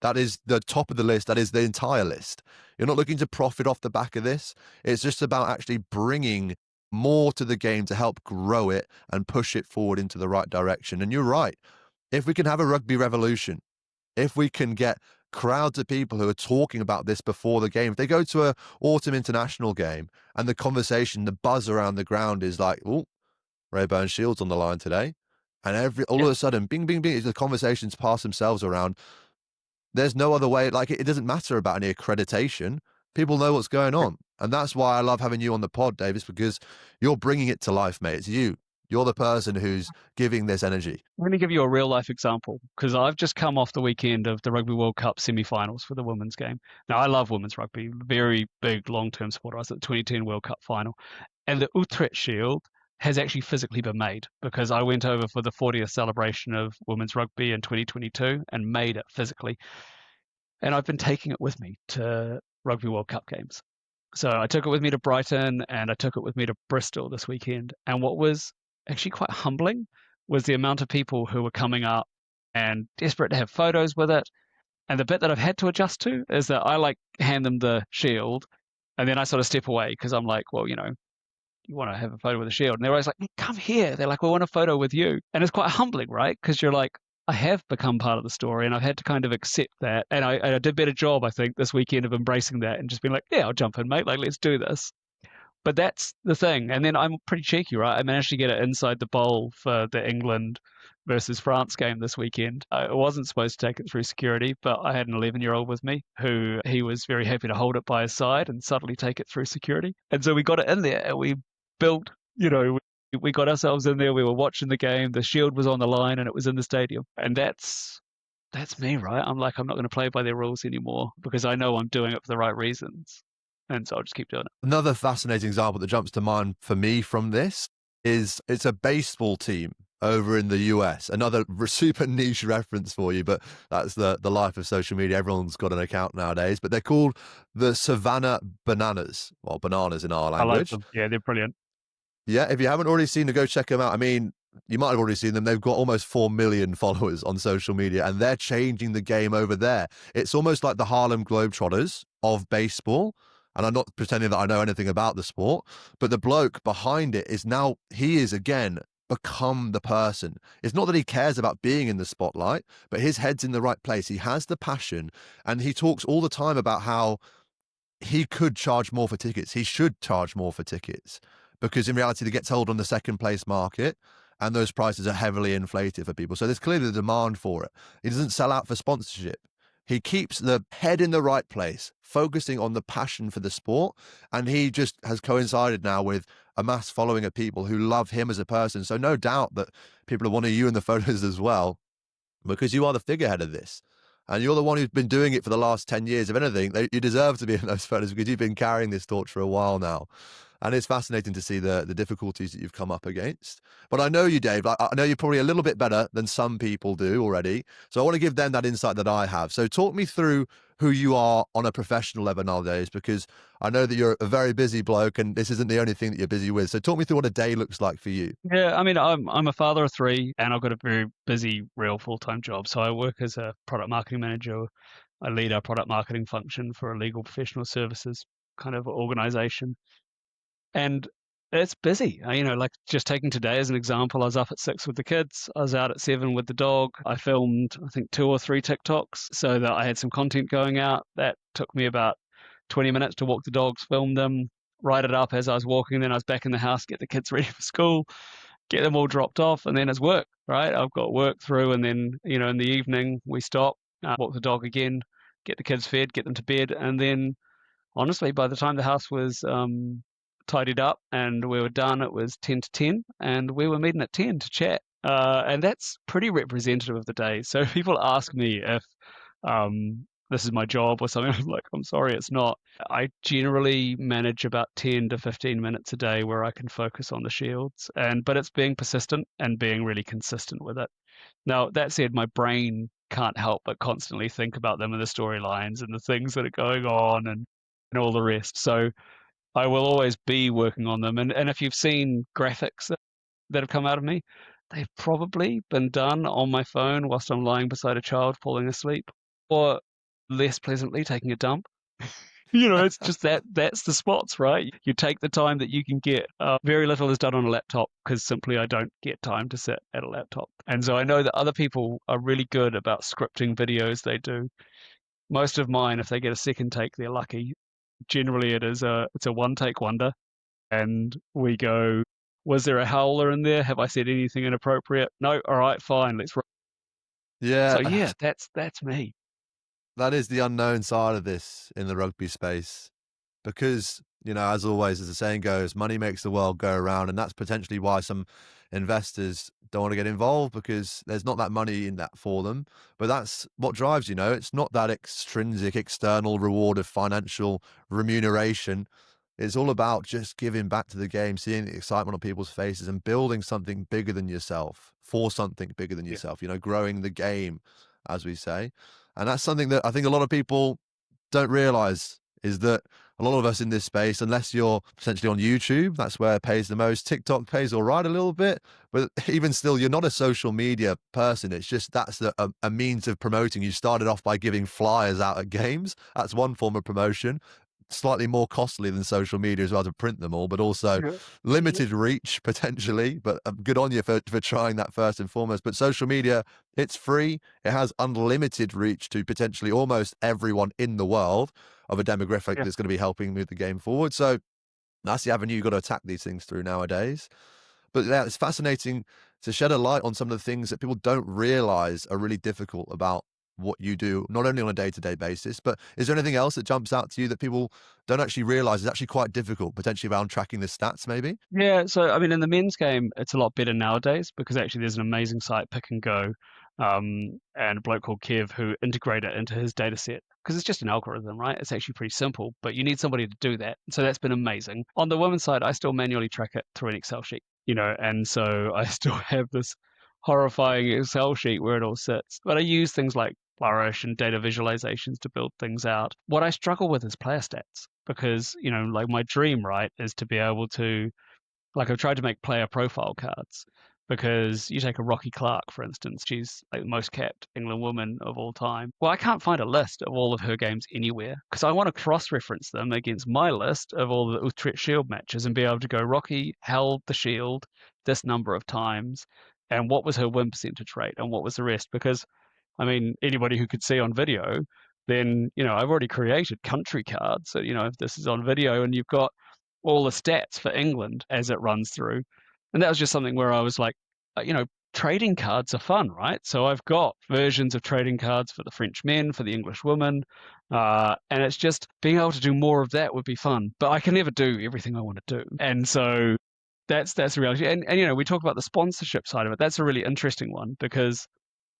That is the top of the list. That is the entire list. You're not looking to profit off the back of this. It's just about actually bringing more to the game to help grow it and push it forward into the right direction. And you're right. If we can have a rugby revolution, if we can get crowds of people who are talking about this before the game, if they go to a autumn international game and the conversation, the buzz around the ground is like, "Oh, Rayburn Shields on the line today," and all of a sudden, bing, bing, bing, the conversations pass themselves around. There's no other way. Like, it doesn't matter about any accreditation. People know what's going on. And that's why I love having you on the pod, Davis, because you're bringing it to life, mate. It's you. You're the person who's giving this energy. Let me give you a real life example, because I've just come off the weekend of the Rugby World Cup semi-finals for the women's game. Now, I love women's rugby, very big long-term supporter. I was at the 2010 World Cup final, and the Utrecht Shield has actually physically been made, because I went over for the 40th celebration of women's rugby in 2022 and made it physically. And I've been taking it with me to Rugby World Cup games. So I took it with me to Brighton and I took it with me to Bristol this weekend. And what was actually quite humbling was the amount of people who were coming up and desperate to have photos with it. And the bit that I've had to adjust to is that I like hand them the shield and then I sort of step away because I'm like, well, you want to have a photo with the shield. And they're always like, "Come here." They're like, "We want a photo with you." And it's quite humbling, right? Because you're like, I have become part of the story and I've had to kind of accept that. And I did a better job, I think, this weekend of embracing that and just being like, "Yeah, I'll jump in, mate. Like, let's do this." But that's the thing. And then I'm pretty cheeky, right? I managed to get it inside the bowl for the England versus France game this weekend. I wasn't supposed to take it through security, but I had an 11-year-old with me who he was very happy to hold it by his side and suddenly take it through security. And so we got it in there and we built, we got ourselves in there. We were watching the game. The shield was on the line and it was in the stadium. And that's me, right? I'm like, I'm not going to play by their rules anymore because I know I'm doing it for the right reasons. And so I'll just keep doing it. Another fascinating example that jumps to mind for me from this is it's a baseball team over in the US. Another super niche reference for you, but that's the life of social media. Everyone's got an account nowadays, but they're called the Savannah Bananas, or bananas in our I like language. them. Yeah, they're brilliant. Yeah, if you haven't already seen them, go check them out. I mean, you might have already seen them. They've got almost 4 million followers on social media, and they're changing the game over there. It's almost like the Harlem Globetrotters of baseball. And I'm not pretending that I know anything about the sport, but the bloke behind it is now, he is again become the person. It's not that he cares about being in the spotlight, but his head's in the right place. He has the passion, and he talks all the time about how he could charge more for tickets. He should charge more for tickets because in reality, they get sold on the second place market and those prices are heavily inflated for people. So there's clearly the demand for it. He doesn't sell out for sponsorship. He keeps the head in the right place, focusing on the passion for the sport. And he just has coincided now with a mass following of people who love him as a person. So no doubt that people are wanting you in the photos as well, because you are the figurehead of this. And you're the one who's been doing it for the last 10 years. If anything, you deserve to be in those photos because you've been carrying this torch for a while now. And it's fascinating to see the difficulties that you've come up against. But I know you, Dave. I know you're probably a little bit better than some people do already. So I want to give them that insight that I have. So talk me through who you are on a professional level nowadays, because I know that you're a very busy bloke and this isn't the only thing that you're busy with. So talk me through what a day looks like for you. Yeah, I mean, I'm a father of three, and I've got a very busy, real full-time job. So I work as a product marketing manager. I lead our product marketing function for a legal professional services kind of organization, and it's busy. Like just taking today as an example, I was up at 6 with the kids. I was out at 7 with the dog. I filmed, I think, 2 or 3 TikToks so that I had some content going out. That took me about 20 minutes to walk the dogs, film them, write it up as I was walking. Then I was back in the house, get the kids ready for school, get them all dropped off, and then it's work, right? I've got work through, and then, in the evening we stop, walk the dog again, get the kids fed, get them to bed, and then honestly, by the time the house was tidied up and we were done, it was 10 to 10, and we were meeting at 10 to chat. And that's pretty representative of the day. So people ask me if this is my job or something. I'm like, I'm sorry, it's not. I generally manage about 10 to 15 minutes a day where I can focus on the shields, but it's being persistent and being really consistent with it. Now, that said, my brain can't help but constantly think about them and the storylines and the things that are going on and all the rest. So I will always be working on them. And if you've seen graphics that have come out of me, they've probably been done on my phone whilst I'm lying beside a child falling asleep, or less pleasantly taking a dump. It's just that's the spots, right? You take the time that you can get. Very little is done on a laptop because simply I don't get time to sit at a laptop. And so I know that other people are really good about scripting videos they do. Most of mine, if they get a second take, they're lucky. Generally, it's a one take wonder, and we go, was there a howler in there? Have I said anything inappropriate? No. All right, fine. Let's. Yeah, So yeah, that's me. that is the unknown side of this in the rugby space. Because, as always, as the saying goes, money makes the world go around. And that's potentially why some investors don't want to get involved, because there's not that money in that for them. But that's what drives, it's not that extrinsic external reward of financial remuneration. It's all about just giving back to the game, seeing the excitement on people's faces and building something bigger than yourself for something bigger than Yeah. yourself, growing the game, as we say. And that's something that I think a lot of people don't realize, is that a lot of us in this space, unless you're potentially on YouTube, that's where it pays the most. TikTok pays all right a little bit, but even still, you're not a social media person. It's just that's a means of promoting. You started off by giving flyers out at games. That's one form of promotion. Slightly more costly than social media as well to print them all, but also Yeah. limited reach potentially. But good on you for trying that first and foremost. But social media, it's free. It has unlimited reach to potentially almost everyone in the world of a demographic Yeah. that's going to be helping move the game forward. So that's the avenue you've got to attack these things through nowadays. But yeah, it's fascinating to shed a light on some of the things that people don't realize are really difficult about what you do, not only on a day-to-day basis, but is there anything else that jumps out to you that people don't actually realize is actually quite difficult, potentially around tracking the stats maybe? Yeah, so I mean, in the men's game, it's a lot better nowadays because actually there's an amazing site, Pick and Go, and a bloke called Kev who integrate it into his data set because it's just an algorithm, right? It's actually pretty simple, but you need somebody to do that. So that's been amazing. On the women's side, I still manually track it through an Excel sheet, and so I still have this horrifying Excel sheet where it all sits. But I use things like Flourish and data visualizations to build things out. What I struggle with is player stats because, like my dream, right, is to be able to like I've tried to make player profile cards because you take a Rocky Clark, for instance, she's like the most capped England woman of all time. Well, I can't find a list of all of her games anywhere because I want to cross-reference them against my list of all the Utrecht Shield matches and be able to go, Rocky held the Shield this number of times, and what was her win percentage rate and what was the rest? Because, I mean, anybody who could see on video, then, I've already created country cards. So, if this is on video and you've got all the stats for England as it runs through. And that was just something where I was like, trading cards are fun, right? So I've got versions of trading cards for the French men, for the English women, and it's just being able to do more of that would be fun. But I can never do everything I want to do, and so that's the reality. And we talk about the sponsorship side of it. That's a really interesting one because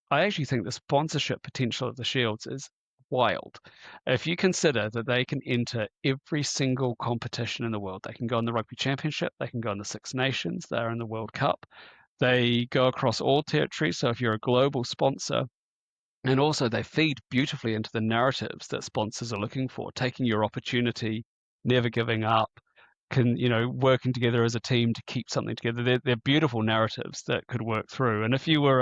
I actually think the sponsorship potential of the Shields is wild. If you consider that they can enter every single competition in the world, they can go in the Rugby Championship, they can go in the Six Nations, they're in the World Cup, they go across all territories. So if you're a global sponsor, and also they feed beautifully into the narratives that sponsors are looking for, taking your opportunity, never giving up, working together as a team to keep something together. They're beautiful narratives that could work through. And if you were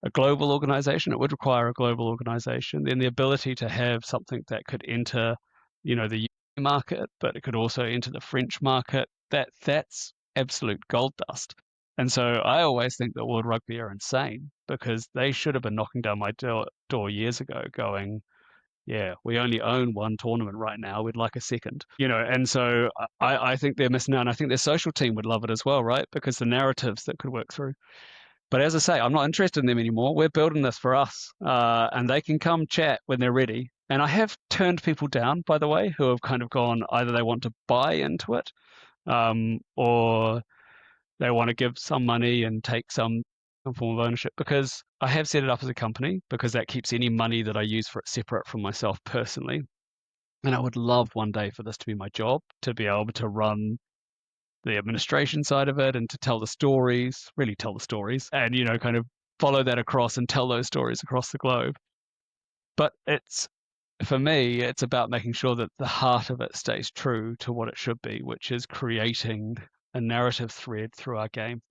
a global organization, it would require a global organization. Then the ability to have something that could enter, the UK market, but it could also enter the French market. That's absolute gold dust. And so I always think that World Rugby are insane because they should have been knocking down my door years ago, going, yeah, we only own one tournament right now. We'd like a second, and so I think they're missing out. And I think their social team would love it as well, right? Because the narratives that could work through. But as I say, I'm not interested in them anymore. We're building this for us, and they can come chat when they're ready. And I have turned people down, by the way, who have kind of gone either they want to buy into it, or they want to give some money and take some form of ownership. Because I have set it up as a company, because that keeps any money that I use for it separate from myself personally. And I would love one day for this to be my job, to be able to run the administration side of it and to tell the stories, really tell the stories, and kind of follow that across and tell those stories across the globe. But for me, it's about making sure that the heart of it stays true to what it should be, which is creating a narrative thread through our game.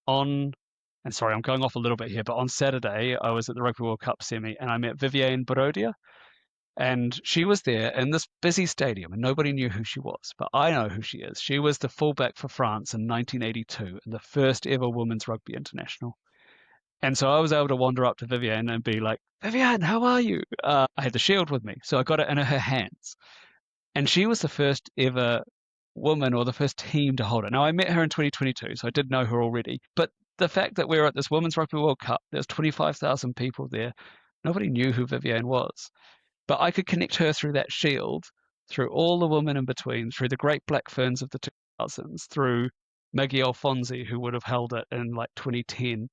And sorry, I'm going off a little bit here, but on Saturday, I was at the Rugby World Cup semi and I met Viviane Barodia. And she was there in this busy stadium, and nobody knew who she was. But I know who she is. She was the fullback for France in 1982, and the first ever women's rugby international. And so I was able to wander up to Viviane and be like, Viviane, how are you? I had the shield with me, so I got it in her hands. And she was the first ever woman or the first team to hold it. Now, I met her in 2022, so I did know her already. But the fact that we were at this Women's Rugby World Cup, there's 25,000 people there, nobody knew who Viviane was. But I could connect her through that shield, through all the women in between, through the great black ferns of the 2000s, through Maggie Alfonsi, who would have held it in like 2010,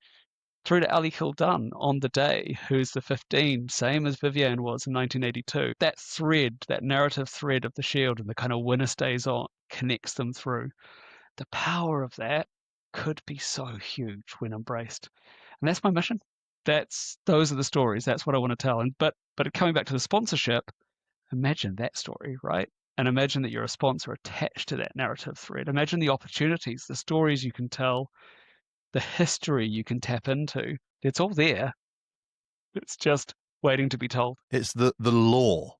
through to Ali Kildun on the day, who's the 15, same as Viviane was in 1982. That thread, that narrative thread of the shield and the kind of winner stays on, connects them through. The power of that could be so huge when embraced. And that's my mission. Those are the stories. That's what I want to tell. But coming back to the sponsorship, imagine that story, right? And imagine that you're a sponsor attached to that narrative thread. Imagine the opportunities, the stories you can tell, the history you can tap into. It's all there. It's just waiting to be told. It's the lore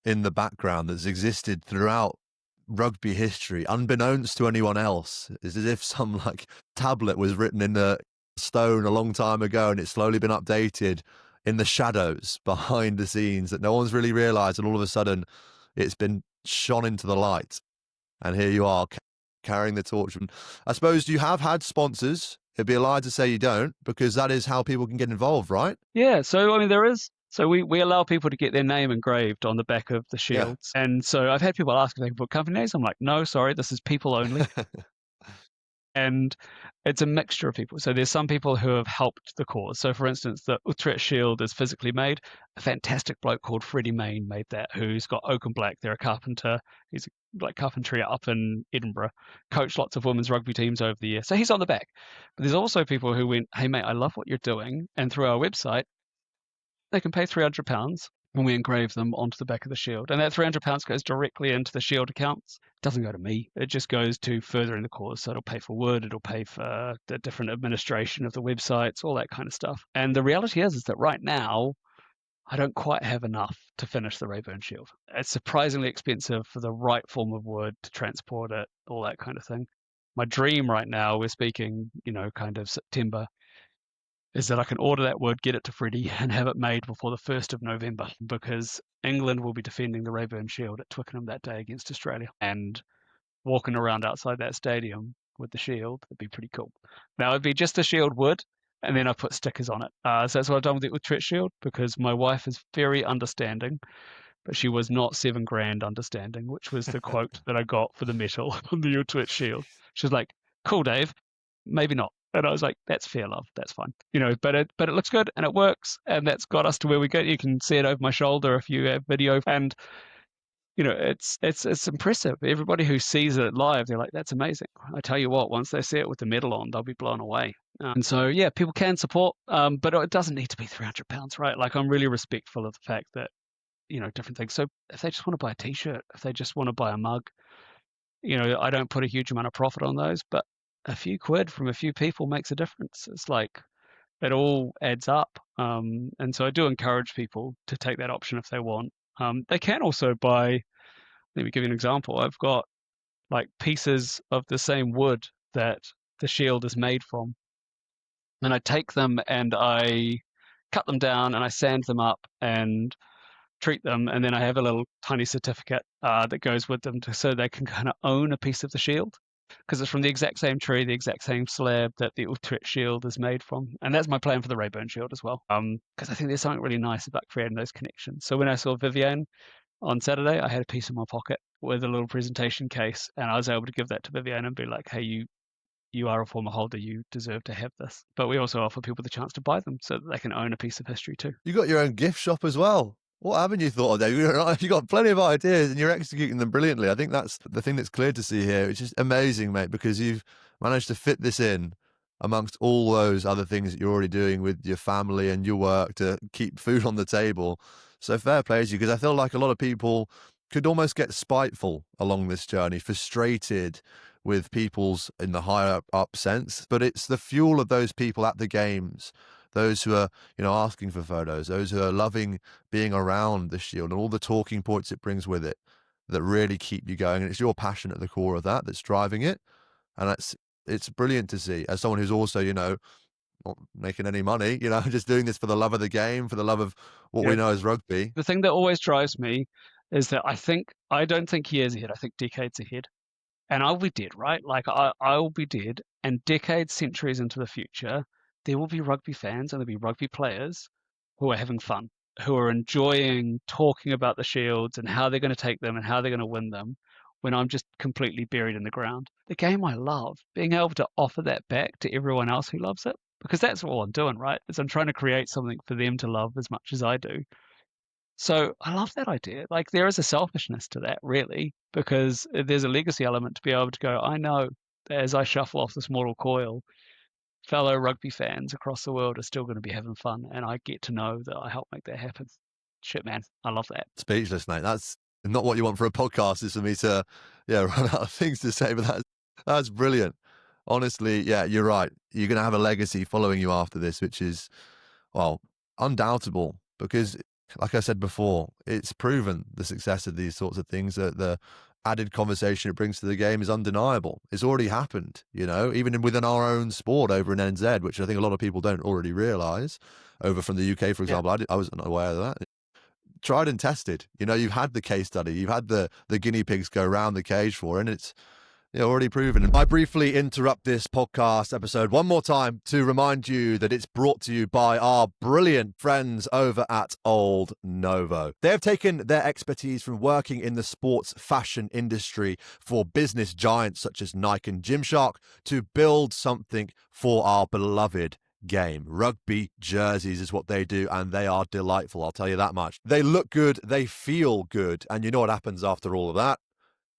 in the background that's existed throughout rugby history, unbeknownst to anyone else. It's as if some like tablet was written in the stone a long time ago and it's slowly been updated in the shadows behind the scenes that no one's really realized, and all of a sudden it's been shone into the light, and here you are carrying the torch. And I suppose you have had sponsors It'd be a lie to say you don't, because that is how people can get involved, right? Yeah, so I mean, there is. So we allow people to get their name engraved on the back of the Yeah. shields. And so I've had people ask if they can put company names. I'm like, no, sorry, this is people only. And it's a mixture of people. So there's some people who have helped the cause. So for instance, the Utrecht shield is physically made. A fantastic bloke called Freddie Main made that, who's got oak and black. They're a carpenter. He's like carpentry up in Edinburgh, coached lots of women's rugby teams over the year. So he's on the back. But there's also people who went, hey mate, I love what you're doing. And through our website, they can pay £300 and we engrave them onto the back of the shield. And that £300 goes directly into the shield accounts. It doesn't go to me. It just goes to furthering the cause. So it'll pay for wood, it'll pay for the different administration of the websites, all that kind of stuff. And the reality is that right now, I don't quite have enough to finish the Rayburn shield. It's surprisingly expensive for the right form of wood to transport it, all that kind of thing. My dream right now, we're speaking, kind of September, is that I can order that wood, get it to Freddie, and have it made before the 1st of November, because England will be defending the Rayburn Shield at Twickenham that day against Australia. And walking around outside that stadium with the shield would be pretty cool. Now, it'd be just the shield wood, and then I put stickers on it. So that's what I've done with the Utrecht shield, because my wife is very understanding, but she was not $7,000 understanding, which was the quote that I got for the metal on the Utrecht shield. She's like, cool, Dave, maybe not. And I was like, that's fair, love. That's fine. But it looks good and it works. And that's got us to where we go. You can see it over my shoulder if you have video. And, it's impressive. Everybody who sees it live, they're like, that's amazing. I tell you what, once they see it with the medal on, they'll be blown away. And so, yeah, people can support, but it doesn't need to be £300, right? Like, I'm really respectful of the fact that, different things. So if they just want to buy a t-shirt, if they just want to buy a mug, I don't put a huge amount of profit on those, but a few quid from a few people makes a difference. It's like it all adds up. And so I do encourage people to take that option if they want. They can also buy, let me give you an example. I've got like pieces of the same wood that the shield is made from. And I take them and I cut them down and I sand them up and treat them. And then I have a little tiny certificate that goes with them so they can kind of own a piece of the shield, because it's from the exact same tree, the exact same slab that the Utrecht shield is made from. And that's my plan for the Rayburn shield as well, because I think there's something really nice about creating those connections. So when I saw Viviane on Saturday, I had a piece in my pocket with a little presentation case, and I was able to give that to Viviane and be like, hey, you are a former holder, you deserve to have this. But we also offer people the chance to buy them so that they can own a piece of history too. You got your own gift shop as well. What haven't you thought of, Dave? You got plenty of ideas and you're executing them brilliantly. I think that's the thing that's clear to see here. It's just amazing, mate, because you've managed to fit this in amongst all those other things that you're already doing with your family and your work to keep food on the table. So fair play to you, because I feel like a lot of people could almost get spiteful along this journey, frustrated with people's in the higher up sense. But it's the fuel of those people at the games, those who are, asking for photos, those who are loving being around the shield and all the talking points it brings with it, that really keep you going. And it's your passion at the core of that that's driving it. And it's brilliant to see, as someone who's also, not making any money, just doing this for the love of the game, for the love of what we know as rugby. The thing that always drives me is that I don't think years ahead, I think decades ahead. And I'll be dead, right? Like I'll be dead, and decades, centuries into the future, there will be rugby fans and there'll be rugby players who are having fun, who are enjoying talking about the shields and how they're going to take them and how they're going to win them, when I'm just completely buried in the ground. The game I love, being able to offer that back to everyone else who loves it, because that's all I'm doing, right? Is I'm trying to create something for them to love as much as I do. So I love that idea. Like, there is a selfishness to that, really, because there's a legacy element to be able to go, I know that as I shuffle off this mortal coil, fellow rugby fans across the world are still going to be having fun, and I get to know that I helped make that happen. Shit, man, I love that. Speechless, mate. That's not what you want for a podcast, is for me to, run out of things to say, but that's brilliant. Honestly, yeah, you're right. You're going to have a legacy following you after this, which is, well, undoubtable, because like I said before, it's proven the success of these sorts of things, that the added conversation it brings to the game is undeniable. It's already happened, even within our own sport over in NZ, which I think a lot of people don't already realise. Over from the UK, for example, I wasn't aware of that. Tried and tested. You've had the case study, you've had the guinea pigs go around the cage for, and Yeah, already proven. And I briefly interrupt this podcast episode one more time to remind you that it's brought to you by our brilliant friends over at Old Novo. They have taken their expertise from working in the sports fashion industry for business giants such as Nike and Gymshark to build something for our beloved game. Rugby jerseys is what they do, and they are delightful, I'll tell you that much. They look good, they feel good, and you know what happens after all of that?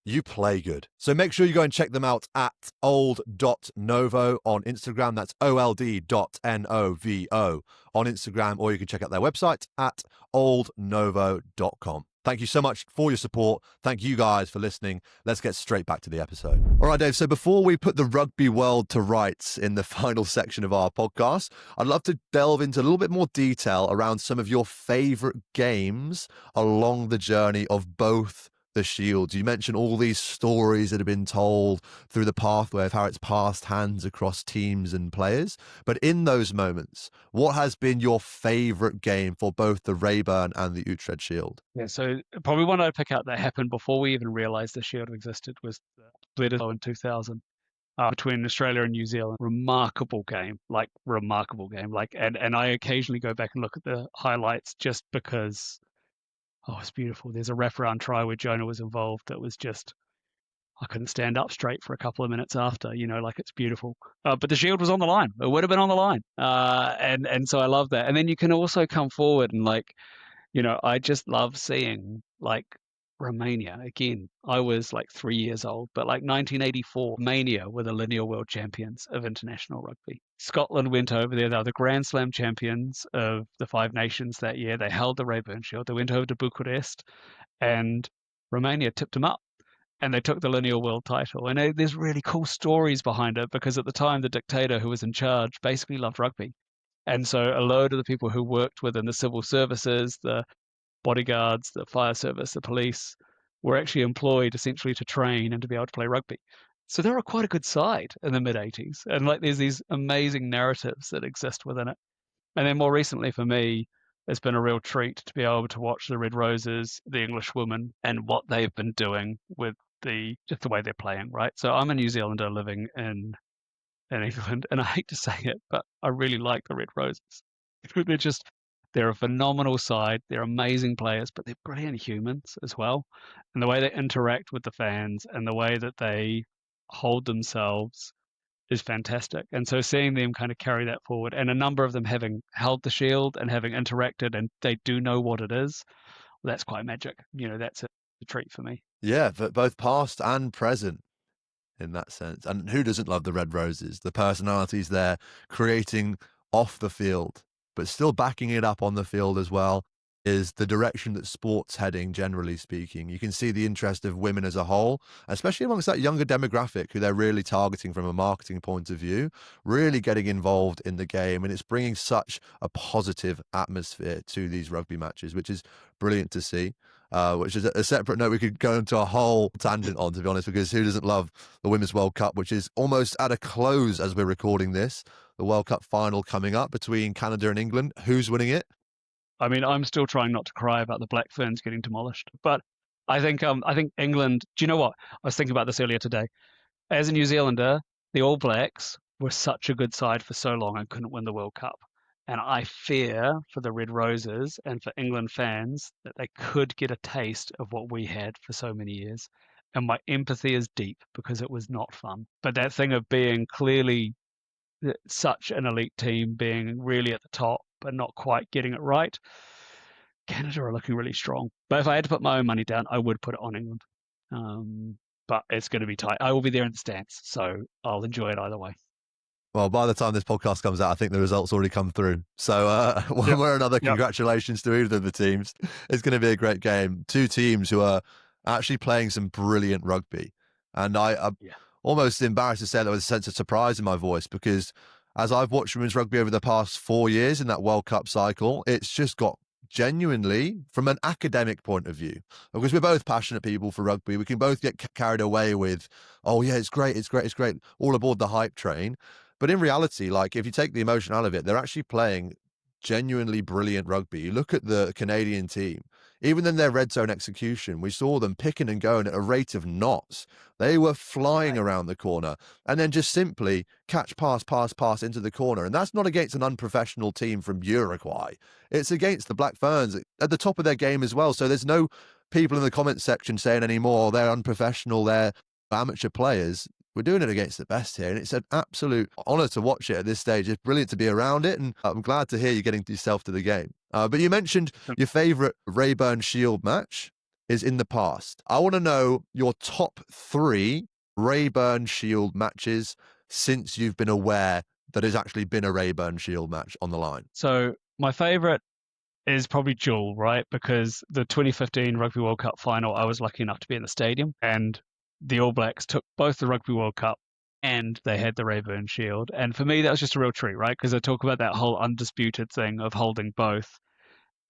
You play good. So make sure you go and check them out at old.novo on Instagram. That's old.novo on Instagram, or you can check out their website at oldnovo.com. Thank you so much for your support. Thank you guys for listening. Let's get straight back to the episode. All right, Dave. So before we put the rugby world to rights in the final section of our podcast, I'd love to delve into a little bit more detail around some of your favorite games along the journey of both the Shields. You mentioned all these stories that have been told through the pathway of how it's passed hands across teams and players. But in those moments, what has been your favorite game for both the Rayburn and the Utrecht Shield? Yeah, so probably one I'd pick out that happened before we even realised the Shield existed was the split in 2000 between Australia and New Zealand. Remarkable game, and I occasionally go back and look at the highlights just because. Oh, it's beautiful. There's a wraparound try where Jonah was involved that was just, I couldn't stand up straight for a couple of minutes after, it's beautiful. But the Shield was on the line. It would have been on the line. And so I love that. And then you can also come forward and I just love seeing Romania. Again, I was 3 years old, but 1984, Romania were the Lineal world champions of international rugby. Scotland went over there. They were the Grand Slam champions of the Five Nations that year. They held the Rayburn Shield. They went over to Bucharest, and Romania tipped them up, and they took the Lineal world title. And there's really cool stories behind it because at the time, the dictator who was in charge basically loved rugby. And so a load of the people who worked within the civil services, the bodyguards, the fire service, the police, were actually employed essentially to train and to be able to play rugby. So they were quite a good side in the mid 80s. And there's these amazing narratives that exist within it. And then more recently for me, it's been a real treat to be able to watch the Red Roses, the English women, and what they've been doing with just the way they're playing, right? So I'm a New Zealander living in England, and I hate to say it, but I really like the Red Roses. They're a phenomenal side. They're amazing players, but they're brilliant humans as well. And the way they interact with the fans and the way that they hold themselves is fantastic. And so seeing them kind of carry that forward, and a number of them having held the Shield and having interacted, and they do know what it is, well, that's quite magic. That's a treat for me. Yeah, but both past and present in that sense. And who doesn't love the Red Roses? The personalities there creating off the field, but still backing it up on the field as well, is the direction that sport's heading, generally speaking. You can see the interest of women as a whole, especially amongst that younger demographic who they're really targeting from a marketing point of view, really getting involved in the game. And it's bringing such a positive atmosphere to these rugby matches, which is brilliant to see. Which is a separate note we could go into a whole tangent on, to be honest, because who doesn't love the Women's World Cup, which is almost at a close as we're recording this. The World Cup final coming up between Canada and England. Who's winning it? I mean, I'm still trying not to cry about the Black Ferns getting demolished, but I think England. Do you know what? I was thinking about this earlier today. As a New Zealander, the All Blacks were such a good side for so long and couldn't win the World Cup. And I fear for the Red Roses and for England fans that they could get a taste of what we had for so many years. And my empathy is deep because it was not fun. But that thing of being clearly such an elite team, being really at the top, but not quite getting it right, Canada are looking really strong. But if I had to put my own money down, I would put it on England. But it's going to be tight. I will be there in the stands, so I'll enjoy it either way. Well, by the time this podcast comes out, I think the results already come through. So one way or another, congratulations to either of the teams. It's going to be a great game. Two teams who are actually playing some brilliant rugby. And I'm almost embarrassed to say that with a sense of surprise in my voice, because as I've watched women's rugby over the past 4 years in that World Cup cycle, it's just got genuinely, from an academic point of view, because we're both passionate people for rugby, we can both get carried away with, oh yeah, it's great, all aboard the hype train. But in reality, if you take the emotion out of it, they're actually playing genuinely brilliant rugby. You look at the Canadian team, Even in their red zone execution, we saw them picking and going at a rate of knots. They were flying around the corner and then just simply catch, pass into the corner. And that's not against an unprofessional team from Uruguay. It's against the Black Ferns at the top of their game as well. So there's no people in the comments section saying anymore, they're unprofessional, they're amateur players. We're doing it against the best here, and it's an absolute honour to watch it at this stage. It's brilliant to be around it, and I'm glad to hear you getting yourself to the game. But you mentioned your favourite Rayburn Shield match is in the past. I want to know your top 3 Rayburn Shield matches since you've been aware that there's actually been a Rayburn Shield match on the line. So my favourite is probably dual, right? Because the 2015 Rugby World Cup final, I was lucky enough to be in the stadium, and the All Blacks took both the Rugby World Cup and they had the Rayburn Shield. And for me, that was just a real treat, right? Because I talk about that whole undisputed thing of holding both.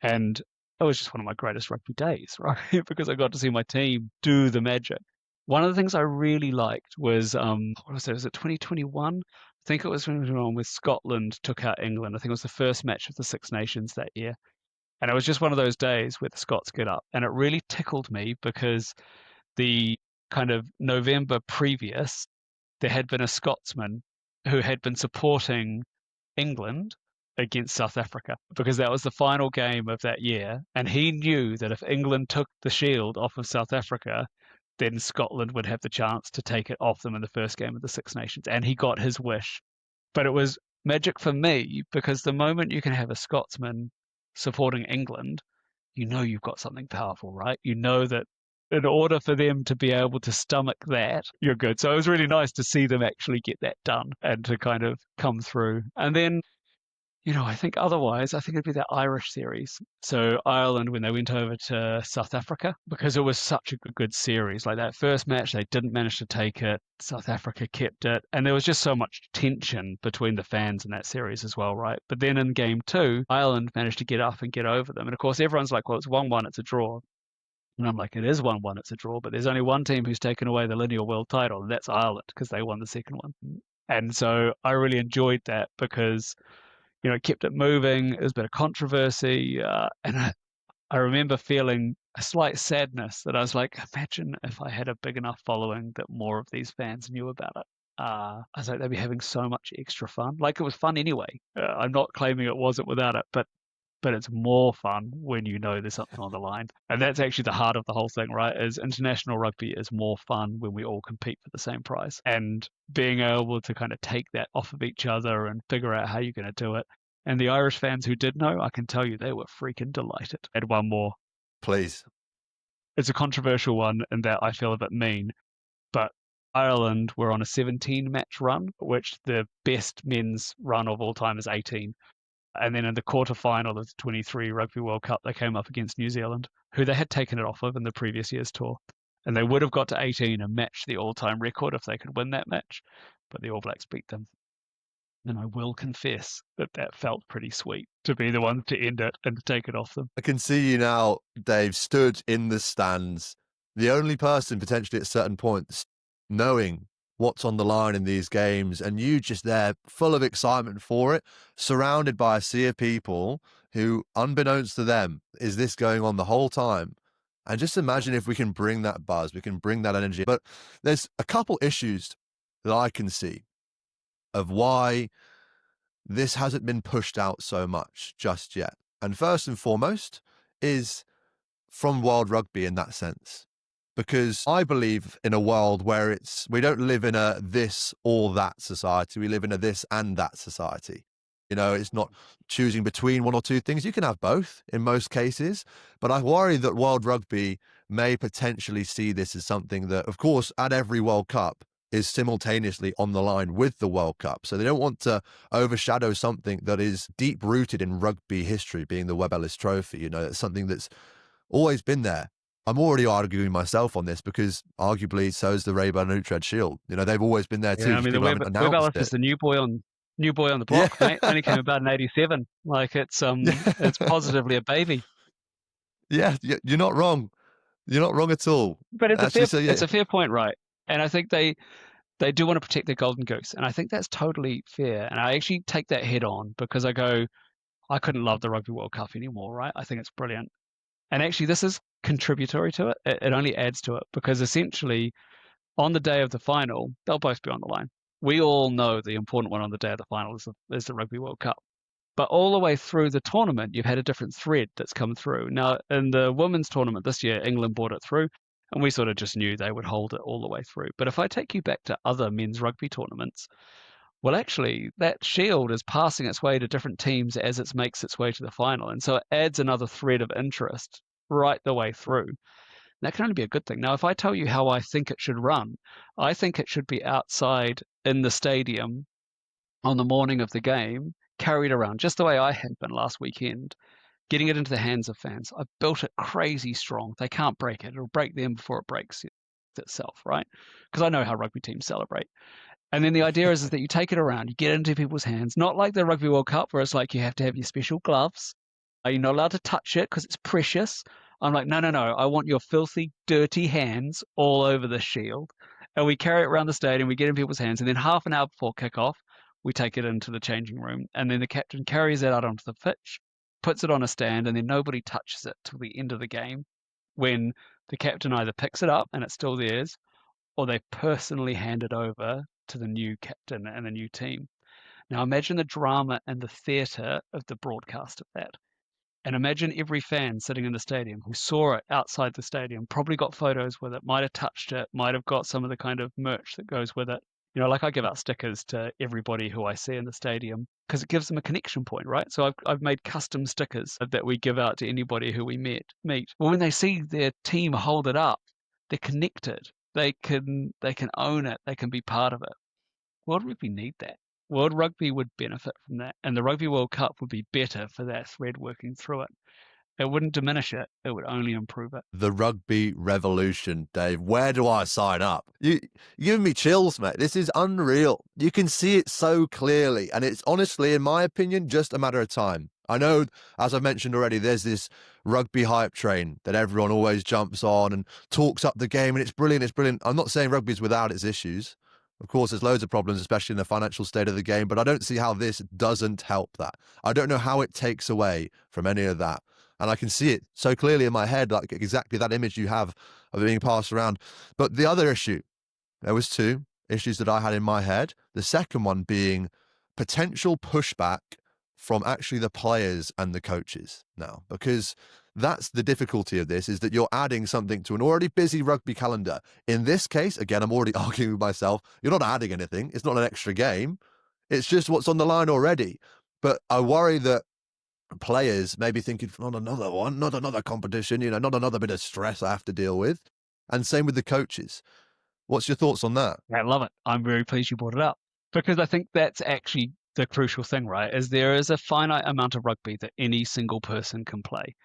And it was just one of my greatest rugby days, right? Because I got to see my team do the magic. One of the things I really liked was, what was it? Was it 2021? I think it was 2021 where Scotland took out England. I think it was the first match of the Six Nations that year. And it was just one of those days where the Scots get up. And it really tickled me because the kind of November previous, there had been a Scotsman who had been supporting England against South Africa because that was the final game of that year. And he knew that if England took the shield off of South Africa, then Scotland would have the chance to take it off them in the first game of the Six Nations. And he got his wish. But it was magic for me because the moment you can have a Scotsman supporting England, you know you've got something powerful, right? You know that in order for them to be able to stomach that, you're good. So it was really nice to see them actually get that done and to kind of come through. And then, I think otherwise, I think it'd be that Irish series. So Ireland, when they went over to South Africa, because it was such a good series. Like that first match, they didn't manage to take it. South Africa kept it. And there was just so much tension between the fans in that series as well, right? But then in game 2, Ireland managed to get up and get over them. And of course, everyone's like, well, it's 1-1, it's a draw. And I'm like, it is 1-1, it's a draw, but there's only one team who's taken away the Lineal world title, and that's Ireland, because they won the second one. And so I really enjoyed that because, it kept it moving. It was a bit of controversy. And I remember feeling a slight sadness that I was like, imagine if I had a big enough following that more of these fans knew about it. I was like, they'd be having so much extra fun. Like it was fun anyway. I'm not claiming it wasn't without it, but it's more fun when you know there's something on the line. And that's actually the heart of the whole thing, right? Is international rugby is more fun when we all compete for the same prize. And being able to kind of take that off of each other and figure out how you're going to do it. And the Irish fans who did know, I can tell you they were freaking delighted. Add one more. Please. It's a controversial one in that I feel a bit mean, but Ireland were on a 17-match run, which the best men's run of all time is 18. And then in the quarterfinal of the 23 Rugby World Cup, they came up against New Zealand, who they had taken it off of in the previous year's tour. And they would have got to 18 and matched the all-time record if they could win that match. But the All Blacks beat them. And I will confess that felt pretty sweet to be the one to end it and to take it off them. I can see you now, Dave, stood in the stands, the only person potentially at certain points knowing what's on the line in these games, and you just there full of excitement for it, surrounded by a sea of people who, unbeknownst to them, is this going on the whole time. And just imagine if we can bring that buzz, we can bring that energy. But there's a couple issues that I can see of why this hasn't been pushed out so much just yet. And first and foremost is from World Rugby in that sense. Because I believe in a world where we don't live in a this or that society. We live in a this and that society. It's not choosing between one or two things. You can have both in most cases. But I worry that World Rugby may potentially see this as something that, of course, at every World Cup is simultaneously on the line with the World Cup. So they don't want to overshadow something that is deep rooted in rugby history, being the Webb Ellis Trophy. It's something that's always been there. I'm already arguing myself on this because arguably so is the Rayburn and Utrecht Shield. They've always been there too. Yeah, I mean, the Webb Ellis is the new boy on the block, mate. Only came about in '87. Like it's positively a baby. Yeah, you're not wrong. You're not wrong at all. But it's a fair point, right? And I think they do want to protect their golden goose, and I think that's totally fair. And I actually take that head on because I couldn't love the Rugby World Cup anymore, right? I think it's brilliant. And actually, this is contributory to it. It only adds to it because essentially, on the day of the final, they'll both be on the line. We all know the important one on the day of the final is the Rugby World Cup. But all the way through the tournament, you've had a different thread that's come through. Now, in the women's tournament this year, England brought it through, and we sort of just knew they would hold it all the way through. But if I take you back to other men's rugby tournaments, well, actually, that shield is passing its way to different teams as it makes its way to the final. And so it adds another thread of interest right the way through. That can only be a good thing. Now, if I tell you how I think it should run, I think it should be outside in the stadium on the morning of the game, carried around, just the way I had been last weekend, getting it into the hands of fans. I've built it crazy strong. They can't break it. It'll break them before it breaks itself, right? Because I know how rugby teams celebrate. And then the idea is that you take it around, you get it into people's hands, not like the Rugby World Cup where it's like you have to have your special gloves. Are you not allowed to touch it because it's precious? I'm like, no. I want your filthy, dirty hands all over the shield. And we carry it around the stadium, we get it in people's hands, and then half an hour before kickoff, we take it into the changing room. And then the captain carries it out onto the pitch, puts it on a stand, and then nobody touches it till the end of the game when the captain either picks it up and it's still theirs, or they personally hand it over to the new captain and the new team. Now imagine the drama and the theatre of the broadcast of that. And imagine every fan sitting in the stadium who saw it outside the stadium, probably got photos with it, might have touched it, might have got some of the kind of merch that goes with it. You know, like I give out stickers to everybody who I see in the stadium because it gives them a connection point, right? So I've made custom stickers that we give out to anybody who we meet. Well, when they see their team hold it up, they're connected. They can own it. They can be part of it. World Rugby need that. World Rugby would benefit from that, and the Rugby World Cup would be better for that thread working through it. It wouldn't diminish it; it would only improve it. The rugby revolution, Dave. Where do I sign up? You're giving me chills, mate. This is unreal. You can see it so clearly, and it's honestly, in my opinion, just a matter of time. I know, as I've mentioned already, there's this rugby hype train that everyone always jumps on and talks up the game, and it's brilliant. It's brilliant. I'm not saying rugby's without its issues. Of course, there's loads of problems, especially in the financial state of the game, but I don't see how this doesn't help that. I don't know how it takes away from any of that. And I can see it so clearly in my head, like exactly that image you have of it being passed around. But the other issue, there was two issues that I had in my head. The second one being potential pushback from actually the players and the coaches now, because that's the difficulty of this, is that you're adding something to an already busy rugby calendar. In this case, again, I'm already arguing with myself. You're not adding anything. It's not an extra game. It's just what's on the line already. But I worry that players maybe thinking, not another one, not another competition, not another bit of stress I have to deal with. And same with the coaches. What's your thoughts on that? I love it. I'm very pleased you brought it up because I think that's actually the crucial thing, right? Is there is a finite amount of rugby that any single person can play.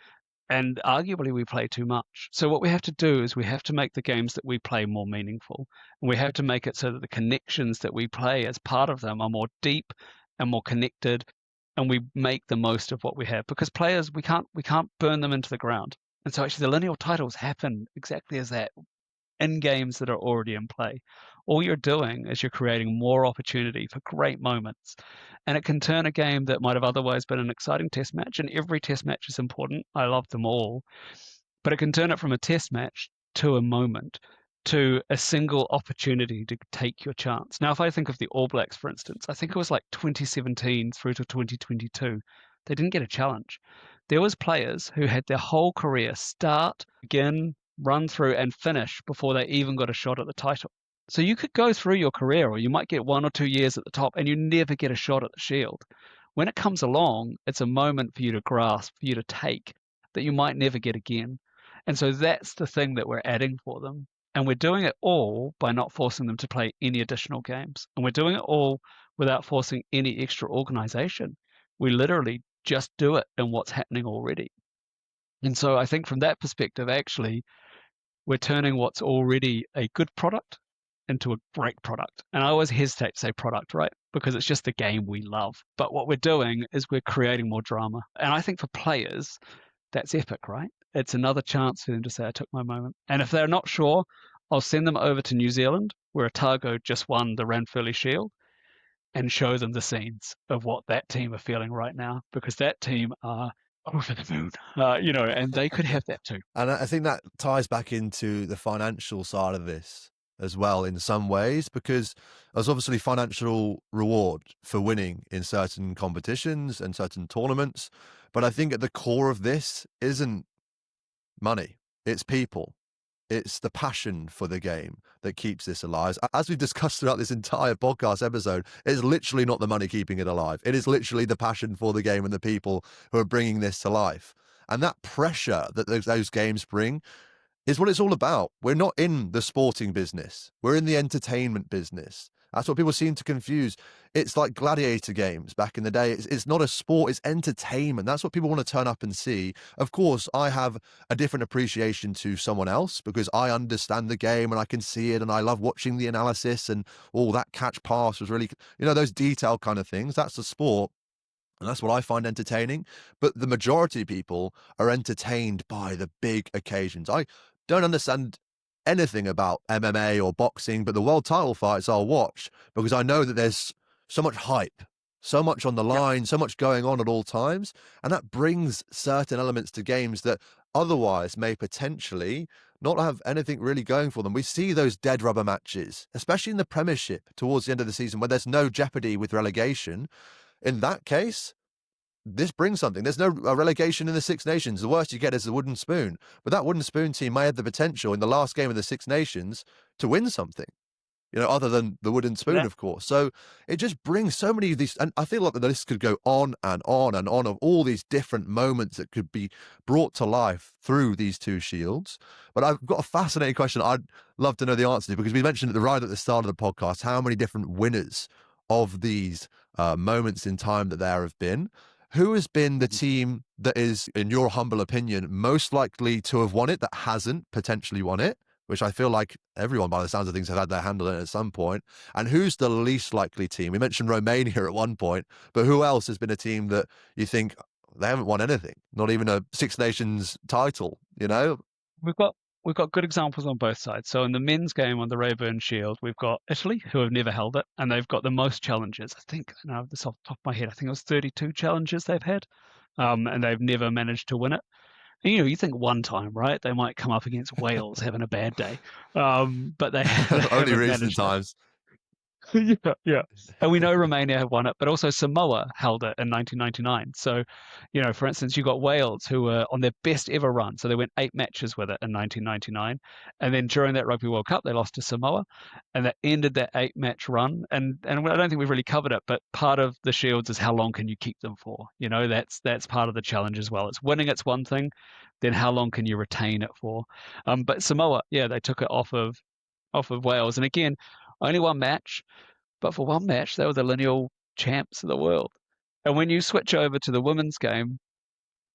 And arguably, we play too much. So what we have to do is we have to make the games that we play more meaningful. And we have to make it so that the connections that we play as part of them are more deep and more connected, and we make the most of what we have. Because players, we can't burn them into the ground. And so actually, the lineal titles happen exactly as that in games that are already in play. All you're doing is you're creating more opportunity for great moments. And it can turn a game that might have otherwise been an exciting test match, and every test match is important. I love them all. But it can turn it from a test match to a moment, to a single opportunity to take your chance. Now, if I think of the All Blacks, for instance, I think it was like 2017 through to 2022. They didn't get a challenge. There was players who had their whole career start, begin, run through and finish before they even got a shot at the title. So you could go through your career, or you might get 1 or 2 years at the top and you never get a shot at the shield. When it comes along, it's a moment for you to grasp, for you to take, that you might never get again. And so that's the thing that we're adding for them. And we're doing it all by not forcing them to play any additional games. And we're doing it all without forcing any extra organization. We literally just do it in what's happening already. And so I think from that perspective, actually, we're turning what's already a good product into a great product. And I always hesitate to say product, right? Because it's just the game we love. But what we're doing is we're creating more drama. And I think for players, that's epic, right? It's another chance for them to say, I took my moment. And if they're not sure, I'll send them over to New Zealand, where Otago just won the Ranfurly Shield, and show them the scenes of what that team are feeling right now, because that team are over the moon. And they could have that too. And I think that ties back into the financial side of this as well in some ways, because there's obviously financial reward for winning in certain competitions and certain tournaments. But I think at the core of this isn't money, it's people. It's the passion for the game that keeps this alive. As we've discussed throughout this entire podcast episode, it's literally not the money keeping it alive. It is literally the passion for the game and the people who are bringing this to life. And that pressure that those games bring is what it's all about. We're not in the sporting business. We're in the entertainment business. That's what people seem to confuse. It's like gladiator games back in the day. It's not a sport, it's entertainment. That's what people want to turn up and see. Of course, I have a different appreciation to someone else because I understand the game and I can see it and I love watching the analysis and that catch pass was really, those detailed kind of things. That's the sport. And that's what I find entertaining. But the majority of people are entertained by the big occasions. I don't understand anything about MMA or boxing, but the world title fights I'll watch because I know that there's so much hype, so much on the line, so much going on at all times. And that brings certain elements to games that otherwise may potentially not have anything really going for them. We see those dead rubber matches, especially in the Premiership towards the end of the season where there's no jeopardy with relegation. In that case, this brings something. There's no relegation in the Six Nations. The worst you get is the wooden spoon. But that wooden spoon team may have the potential in the last game of the Six Nations to win something, other than the wooden spoon, of course. So it just brings so many of these, and I feel like the list could go on and on and on of all these different moments that could be brought to life through these two shields. But I've got a fascinating question I'd love to know the answer to, because we mentioned right at the start of the podcast how many different winners of these moments in time that there have been. Who has been the team that is, in your humble opinion, most likely to have won it that hasn't potentially won it? Which I feel like everyone, by the sounds of things, have had their hand on it at some point. And who's the least likely team? We mentioned Romania at one point, but who else has been a team that you think they haven't won anything? Not even a Six Nations title, We've got good examples on both sides. So in the men's game on the Rayburn Shield, we've got Italy, who have never held it, and they've got the most challenges. I think, now this off the top of my head, I think it was 32 challenges they've had, and they've never managed to win it. And, you think one time, right? They might come up against Wales having a bad day, but they only haven't recent managed times. Yeah. And we know Romania have won it, but also Samoa held it in 1999. So, for instance, you got Wales who were on their best ever run. So they went 8 matches with it in 1999. And then during that Rugby World Cup, they lost to Samoa and that ended that 8-match run. And I don't think we've really covered it, but part of the Shields is how long can you keep them for? That's part of the challenge as well. It's winning, it's one thing. Then how long can you retain it for? But Samoa, yeah, they took it off of Wales. And again, only one match, but for one match, they were the Lineal champs of the world. And when you switch over to the women's game,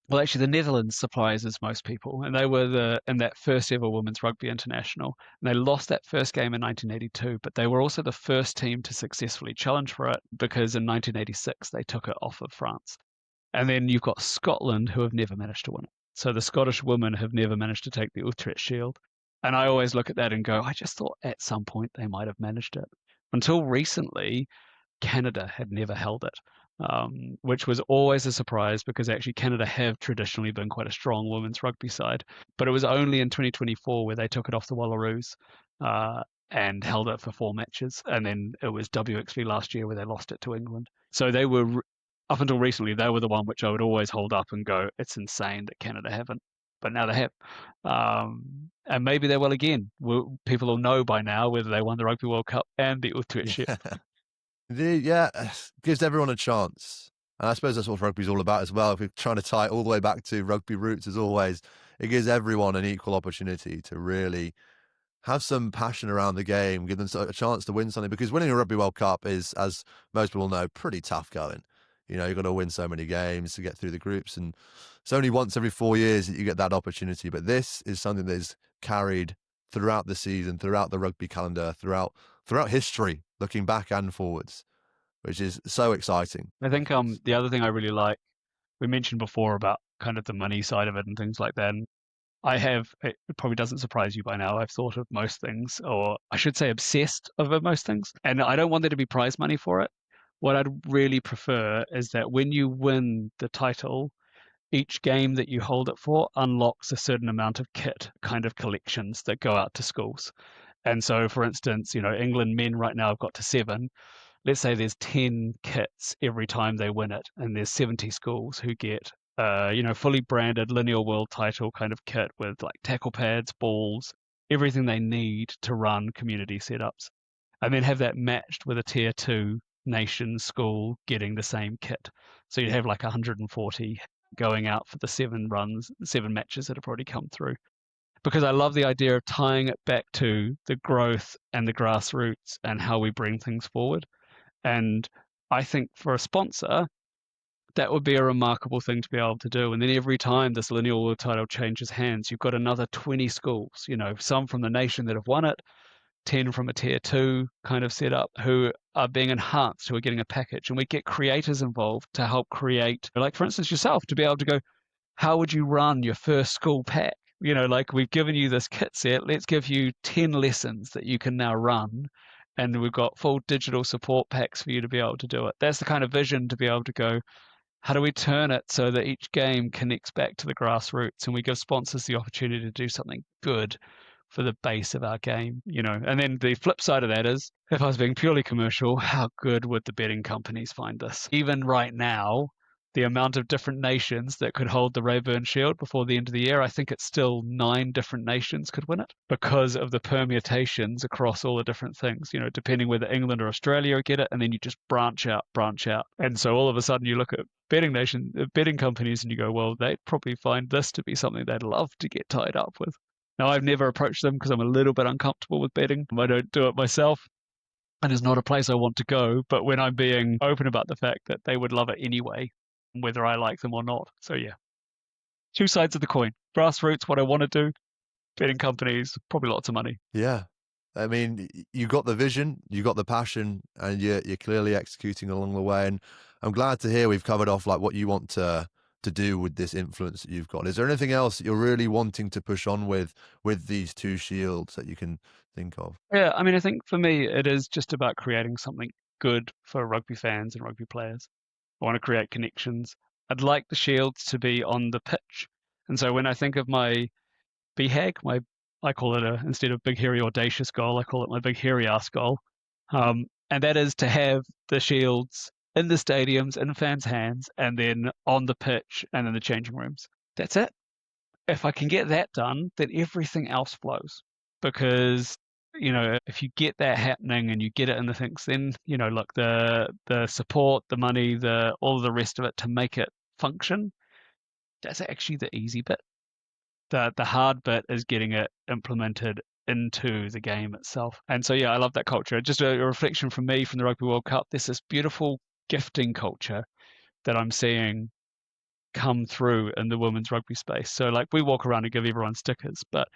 well, actually, the Netherlands surprises most people, and they were in that first ever women's rugby international. And they lost that first game in 1982, but they were also the first team to successfully challenge for it because in 1986 they took it off of France. And then you've got Scotland, who have never managed to win it. So the Scottish women have never managed to take the Utrecht Shield. And I always look at that and go, I just thought at some point they might have managed it. Until recently, Canada had never held it, which was always a surprise because actually Canada have traditionally been quite a strong women's rugby side. But it was only in 2024 where they took it off the Wallaroos and held it for 4 matches. And then it was WXV last year where they lost it to England. So they were, up until recently, they were the one which I would always hold up and go, it's insane that Canada haven't. But now they have. And maybe they will again. People will know by now whether they won the Rugby World Cup and the Utrecht Shield. Yeah, gives everyone a chance. And I suppose that's what rugby's all about as well. If we're trying to tie it all the way back to rugby roots, as always, it gives everyone an equal opportunity to really have some passion around the game, give them a chance to win something. Because winning a Rugby World Cup is, as most people know, pretty tough going. You've got to win so many games to get through the groups. And it's only once every 4 years that you get that opportunity. But this is something that is carried throughout the season, throughout the rugby calendar, throughout history, looking back and forwards, which is so exciting. I think the other thing I really like, we mentioned before about kind of the money side of it and things like that. And it probably doesn't surprise you by now, I've thought of most things, or I should say obsessed over most things. And I don't want there to be prize money for it. What I'd really prefer is that when you win the title, each game that you hold it for unlocks a certain amount of kit kind of collections that go out to schools. And so, for instance, England men right now have got to 7. Let's say there's 10 kits every time they win it, and there's 70 schools who get fully branded Lineal world title kind of kit with like tackle pads, balls, everything they need to run community setups, and then have that matched with a tier 2 nation school getting the same kit. So you'd have like 140 going out for the 7 matches that have already come through. Because I love the idea of tying it back to the growth and the grassroots and how we bring things forward. And I think for a sponsor, that would be a remarkable thing to be able to do. And then every time this Lineal world title changes hands, you've got another 20 schools, some from the nation that have won it, 10 from a tier 2 kind of setup who are being enhanced, who are getting a package. And we get creators involved to help create, like for instance yourself, to be able to go, how would you run your first school pack? Like we've given you this kit set, let's give you 10 lessons that you can now run. And we've got full digital support packs for you to be able to do it. That's the kind of vision to be able to go, how do we turn it so that each game connects back to the grassroots and we give sponsors the opportunity to do something good for the base of our game, And then the flip side of that is, if I was being purely commercial, how good would the betting companies find this? Even right now, the amount of different nations that could hold the Rayburn Shield before the end of the year, I think it's still 9 different nations could win it because of the permutations across all the different things, depending whether England or Australia get it, and then you just branch out. And so all of a sudden you look at betting companies and you go, well, they'd probably find this to be something they'd love to get tied up with. Now, I've never approached them because I'm a little bit uncomfortable with betting. I don't do it myself. And it's not a place I want to go. But when I'm being open about the fact that they would love it anyway, whether I like them or not. So, yeah. 2 sides of the coin. Grassroots, what I want to do. Betting companies, probably lots of money. Yeah. I mean, you got the vision, you got the passion, and you're clearly executing along the way. And I'm glad to hear we've covered off like what you want to do with this influence that you've got. Is there anything else that you're really wanting to push on with these 2 shields that you can think of? Yeah, I mean, I think for me, it is just about creating something good for rugby fans and rugby players. I want to create connections. I'd like the shields to be on the pitch. And so when I think of my BHAG, I call it instead of big, hairy, audacious goal, I call it my big, hairy ass goal. And that is to have the shields in the stadiums, in fans' hands, and then on the pitch and in the changing rooms. That's it. If I can get that done, then everything else flows. Because, if you get that happening and you get it in the things, then, look, the support, the money, all the rest of it to make it function, that's actually the easy bit. The hard bit is getting it implemented into the game itself. And so, yeah, I love that culture. Just a reflection from me from the Rugby World Cup. There's this beautiful gifting culture that I'm seeing come through in the women's rugby space. So, like, we walk around and give everyone stickers, but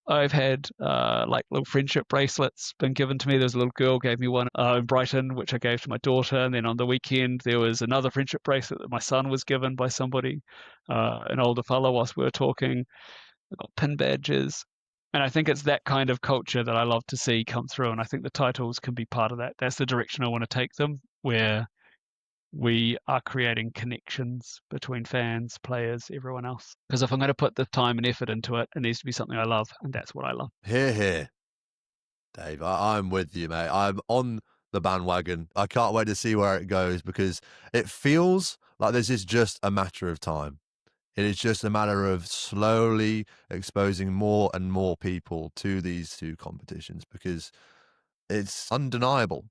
I've had like little friendship bracelets been given to me. There's a little girl gave me one in Brighton, which I gave to my daughter. And then on the weekend, there was another friendship bracelet that my son was given by somebody, an older fellow, whilst we were talking. I got pin badges. And I think it's that kind of culture that I love to see come through. And I think the titles can be part of that. That's the direction I want to take them, where we are creating connections between fans, players, everyone else. Because if I'm going to put the time and effort into it, it needs to be something I love. And that's what I love. Hear, hear. Dave, I'm with you, mate. I'm on the bandwagon. I can't wait to see where it goes because it feels like this is just a matter of time. It is just a matter of slowly exposing more and more people to these 2 competitions because it's undeniable,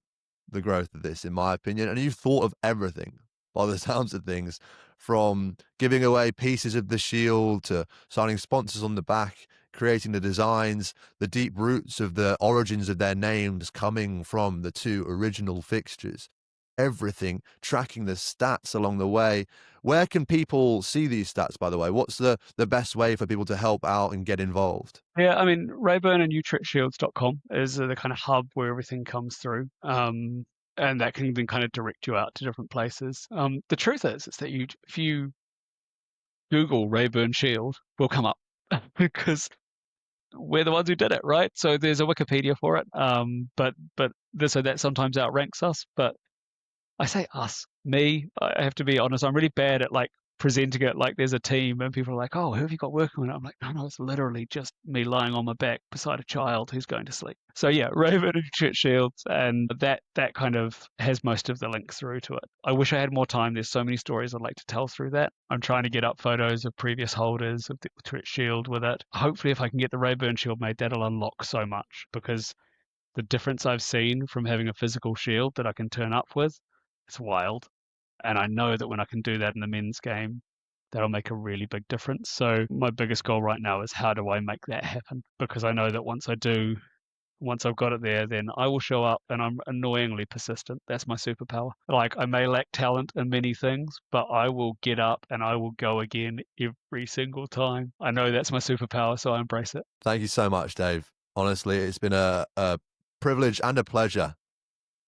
the growth of this, in my opinion. And you've thought of everything by the sounds of things, from giving away pieces of the shield to signing sponsors on the back, creating the designs, the deep roots of the origins of their names coming from the 2 original fixtures. Everything, tracking the stats along the way. Where can people see these stats, by the way? What's the best way for people to help out and get involved? Yeah, I mean, Rayburn and UtrechtShields.com is the kind of hub where everything comes through. And that can then kind of direct you out to different places. The truth is that if you Google Rayburn Shield, we'll come up because we're the ones who did it, right? So there's a Wikipedia for it. So that sometimes outranks us. But I say us, me. I have to be honest. I'm really bad at like presenting it like there's a team, and people are like, "Oh, who have you got working on it?" I'm like, "No, it's literally just me lying on my back beside a child who's going to sleep." So yeah, Raeburn and Church Shields, and that kind of has most of the links through to it. I wish I had more time. There's so many stories I'd like to tell through that. I'm trying to get up photos of previous holders of the Utrecht Shield with it. Hopefully, if I can get the Rayburn Shield made, that'll unlock so much, because the difference I've seen from having a physical shield that I can turn up with, it's wild. And I know that when I can do that in the men's game, that'll make a really big difference. So my biggest goal right now is, how do I make that happen? Because I know that once I've got it there, then I will show up, and I'm annoyingly persistent. That's my superpower. Like, I may lack talent in many things, but I will get up and I will go again every single time. I know that's my superpower, so I embrace it. Thank you so much, Dave. Honestly, it's been a privilege and a pleasure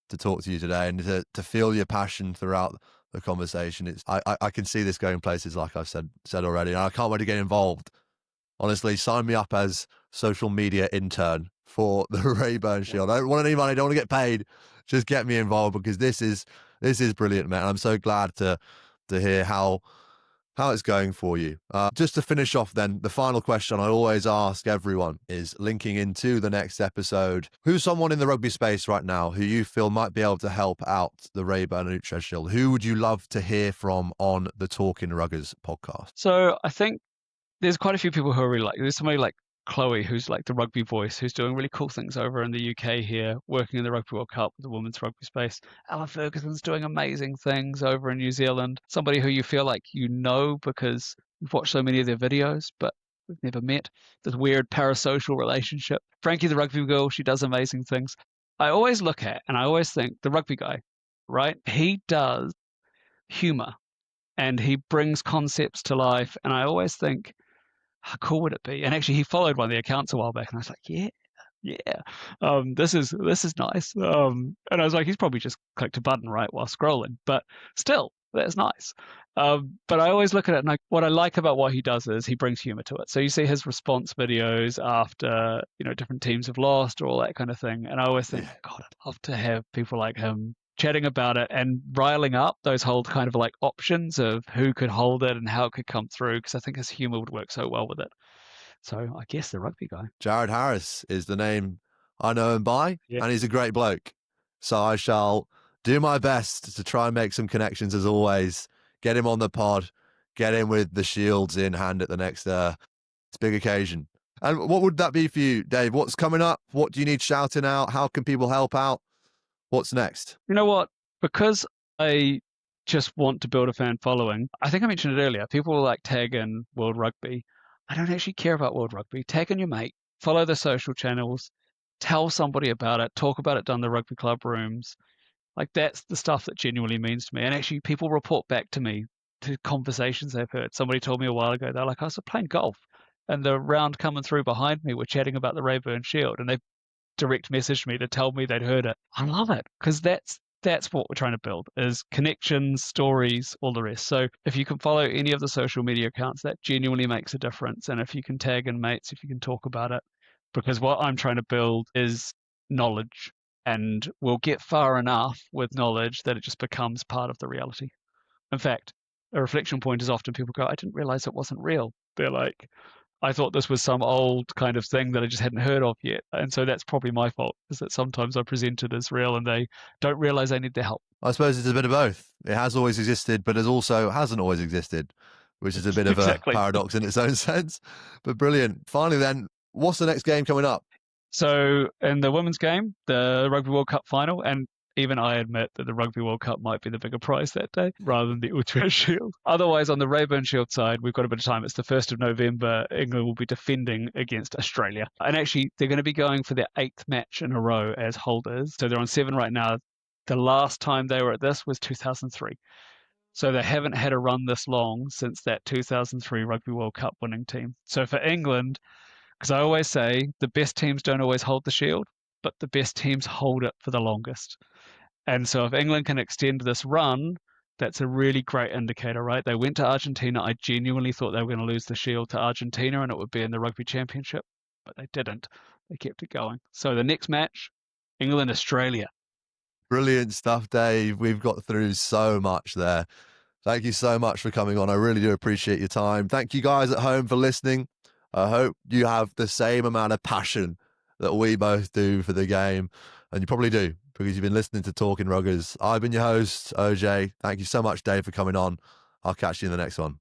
to talk to you today, and to feel your passion throughout the conversation. I can see this going places, like I've said already, and I can't wait to get involved. Honestly, sign me up as social media intern for the Rayburn Shield. I don't want any money, I don't want to get paid. Just get me involved, because this is brilliant, man. I'm so glad to hear how it's going for you. Just to finish off then, the final question I always ask everyone is linking into the next episode. Who's someone in the rugby space right now who you feel might be able to help out the Rayburn and Utrecht Shield? Who would you love to hear from on the Talking Ruggers podcast? So I think there's quite a few people who are really there's somebody like Chloe, who's like the rugby voice, who's doing really cool things over in the UK here, working in the Rugby World Cup with the women's rugby space. Alan Ferguson's doing amazing things over in New Zealand. Somebody who you feel like you know because you've watched so many of their videos, but we've never met. This weird parasocial relationship. Frankie, the rugby girl, she does amazing things. I always look at, and I always think, the rugby guy, right? He does humor, and he brings concepts to life. And I always think, how cool would it be? And actually, he followed one of the accounts a while back, and I was like, yeah, this is nice. And I was like, he's probably just clicked a button right while scrolling, but still, that's nice. But I always look at it, and what I like about what he does is he brings humor to it. So you see his response videos after different teams have lost or all that kind of thing, and I always think, God, I'd love to have people like him chatting about it and riling up those whole kind of like options of who could hold it and how it could come through, because I think his humor would work so well with it. So I guess the rugby guy. Jared Harris is the name I know him by, and he's a great bloke. So I shall do my best to try and make some connections, as always. Get him on the pod, get him with the shields in hand at the next big occasion. And what would that be for you, Dave? What's coming up? What do you need shouting out? How can people help out? What's next? You know what? Because I just want to build a fan following, I think I mentioned it earlier, people will like tag in World Rugby. I don't actually care about World Rugby. Tag in your mate, follow the social channels, tell somebody about it, talk about it down the rugby club rooms. Like, that's the stuff that genuinely means to me. And actually, people report back to me to conversations they've heard. Somebody told me a while ago, they're like, I was playing golf, and the round coming through behind me were chatting about the Rayburn Shield, and they direct messaged me to tell me they'd heard it. I love it, because that's what we're trying to build, is connections, stories, all the rest. So if you can follow any of the social media accounts, that genuinely makes a difference. And if you can tag in mates, if you can talk about it, because what I'm trying to build is knowledge, and we'll get far enough with knowledge that it just becomes part of the reality. In fact, a reflection point is often people go, I didn't realize it wasn't real. They're like, I thought this was some old kind of thing that I just hadn't heard of yet. And so that's probably my fault, is that sometimes I present it as real and they don't realize they need their help. I suppose it's a bit of both. It has always existed, but it also hasn't always existed, which is a bit of Exactly. a paradox in its own sense. But brilliant. Finally then, what's the next game coming up? So in the women's game, the Rugby World Cup final, and even I admit that the Rugby World Cup might be the bigger prize that day rather than the Utrecht Shield. Otherwise, on the Rayburn Shield side, we've got a bit of time. It's the 1st of November. England will be defending against Australia. And actually, they're going to be going for their 8th match in a row as holders. So they're on 7 right now. The last time they were at this was 2003. So they haven't had a run this long since that 2003 Rugby World Cup winning team. So for England, because I always say the best teams don't always hold the Shield, but the best teams hold it for the longest. And so if England can extend this run, that's a really great indicator, right? They went to Argentina. I genuinely thought they were going to lose the Shield to Argentina and it would be in the Rugby Championship, but they didn't. They kept it going. So the next match, England-Australia. Brilliant stuff, Dave. We've got through so much there. Thank you so much for coming on. I really do appreciate your time. Thank you guys at home for listening. I hope you have the same amount of passion that we both do for the game. And you probably do, because you've been listening to Talking Ruggers. I've been your host, OJ. Thank you so much, Dave, for coming on. I'll catch you in the next one.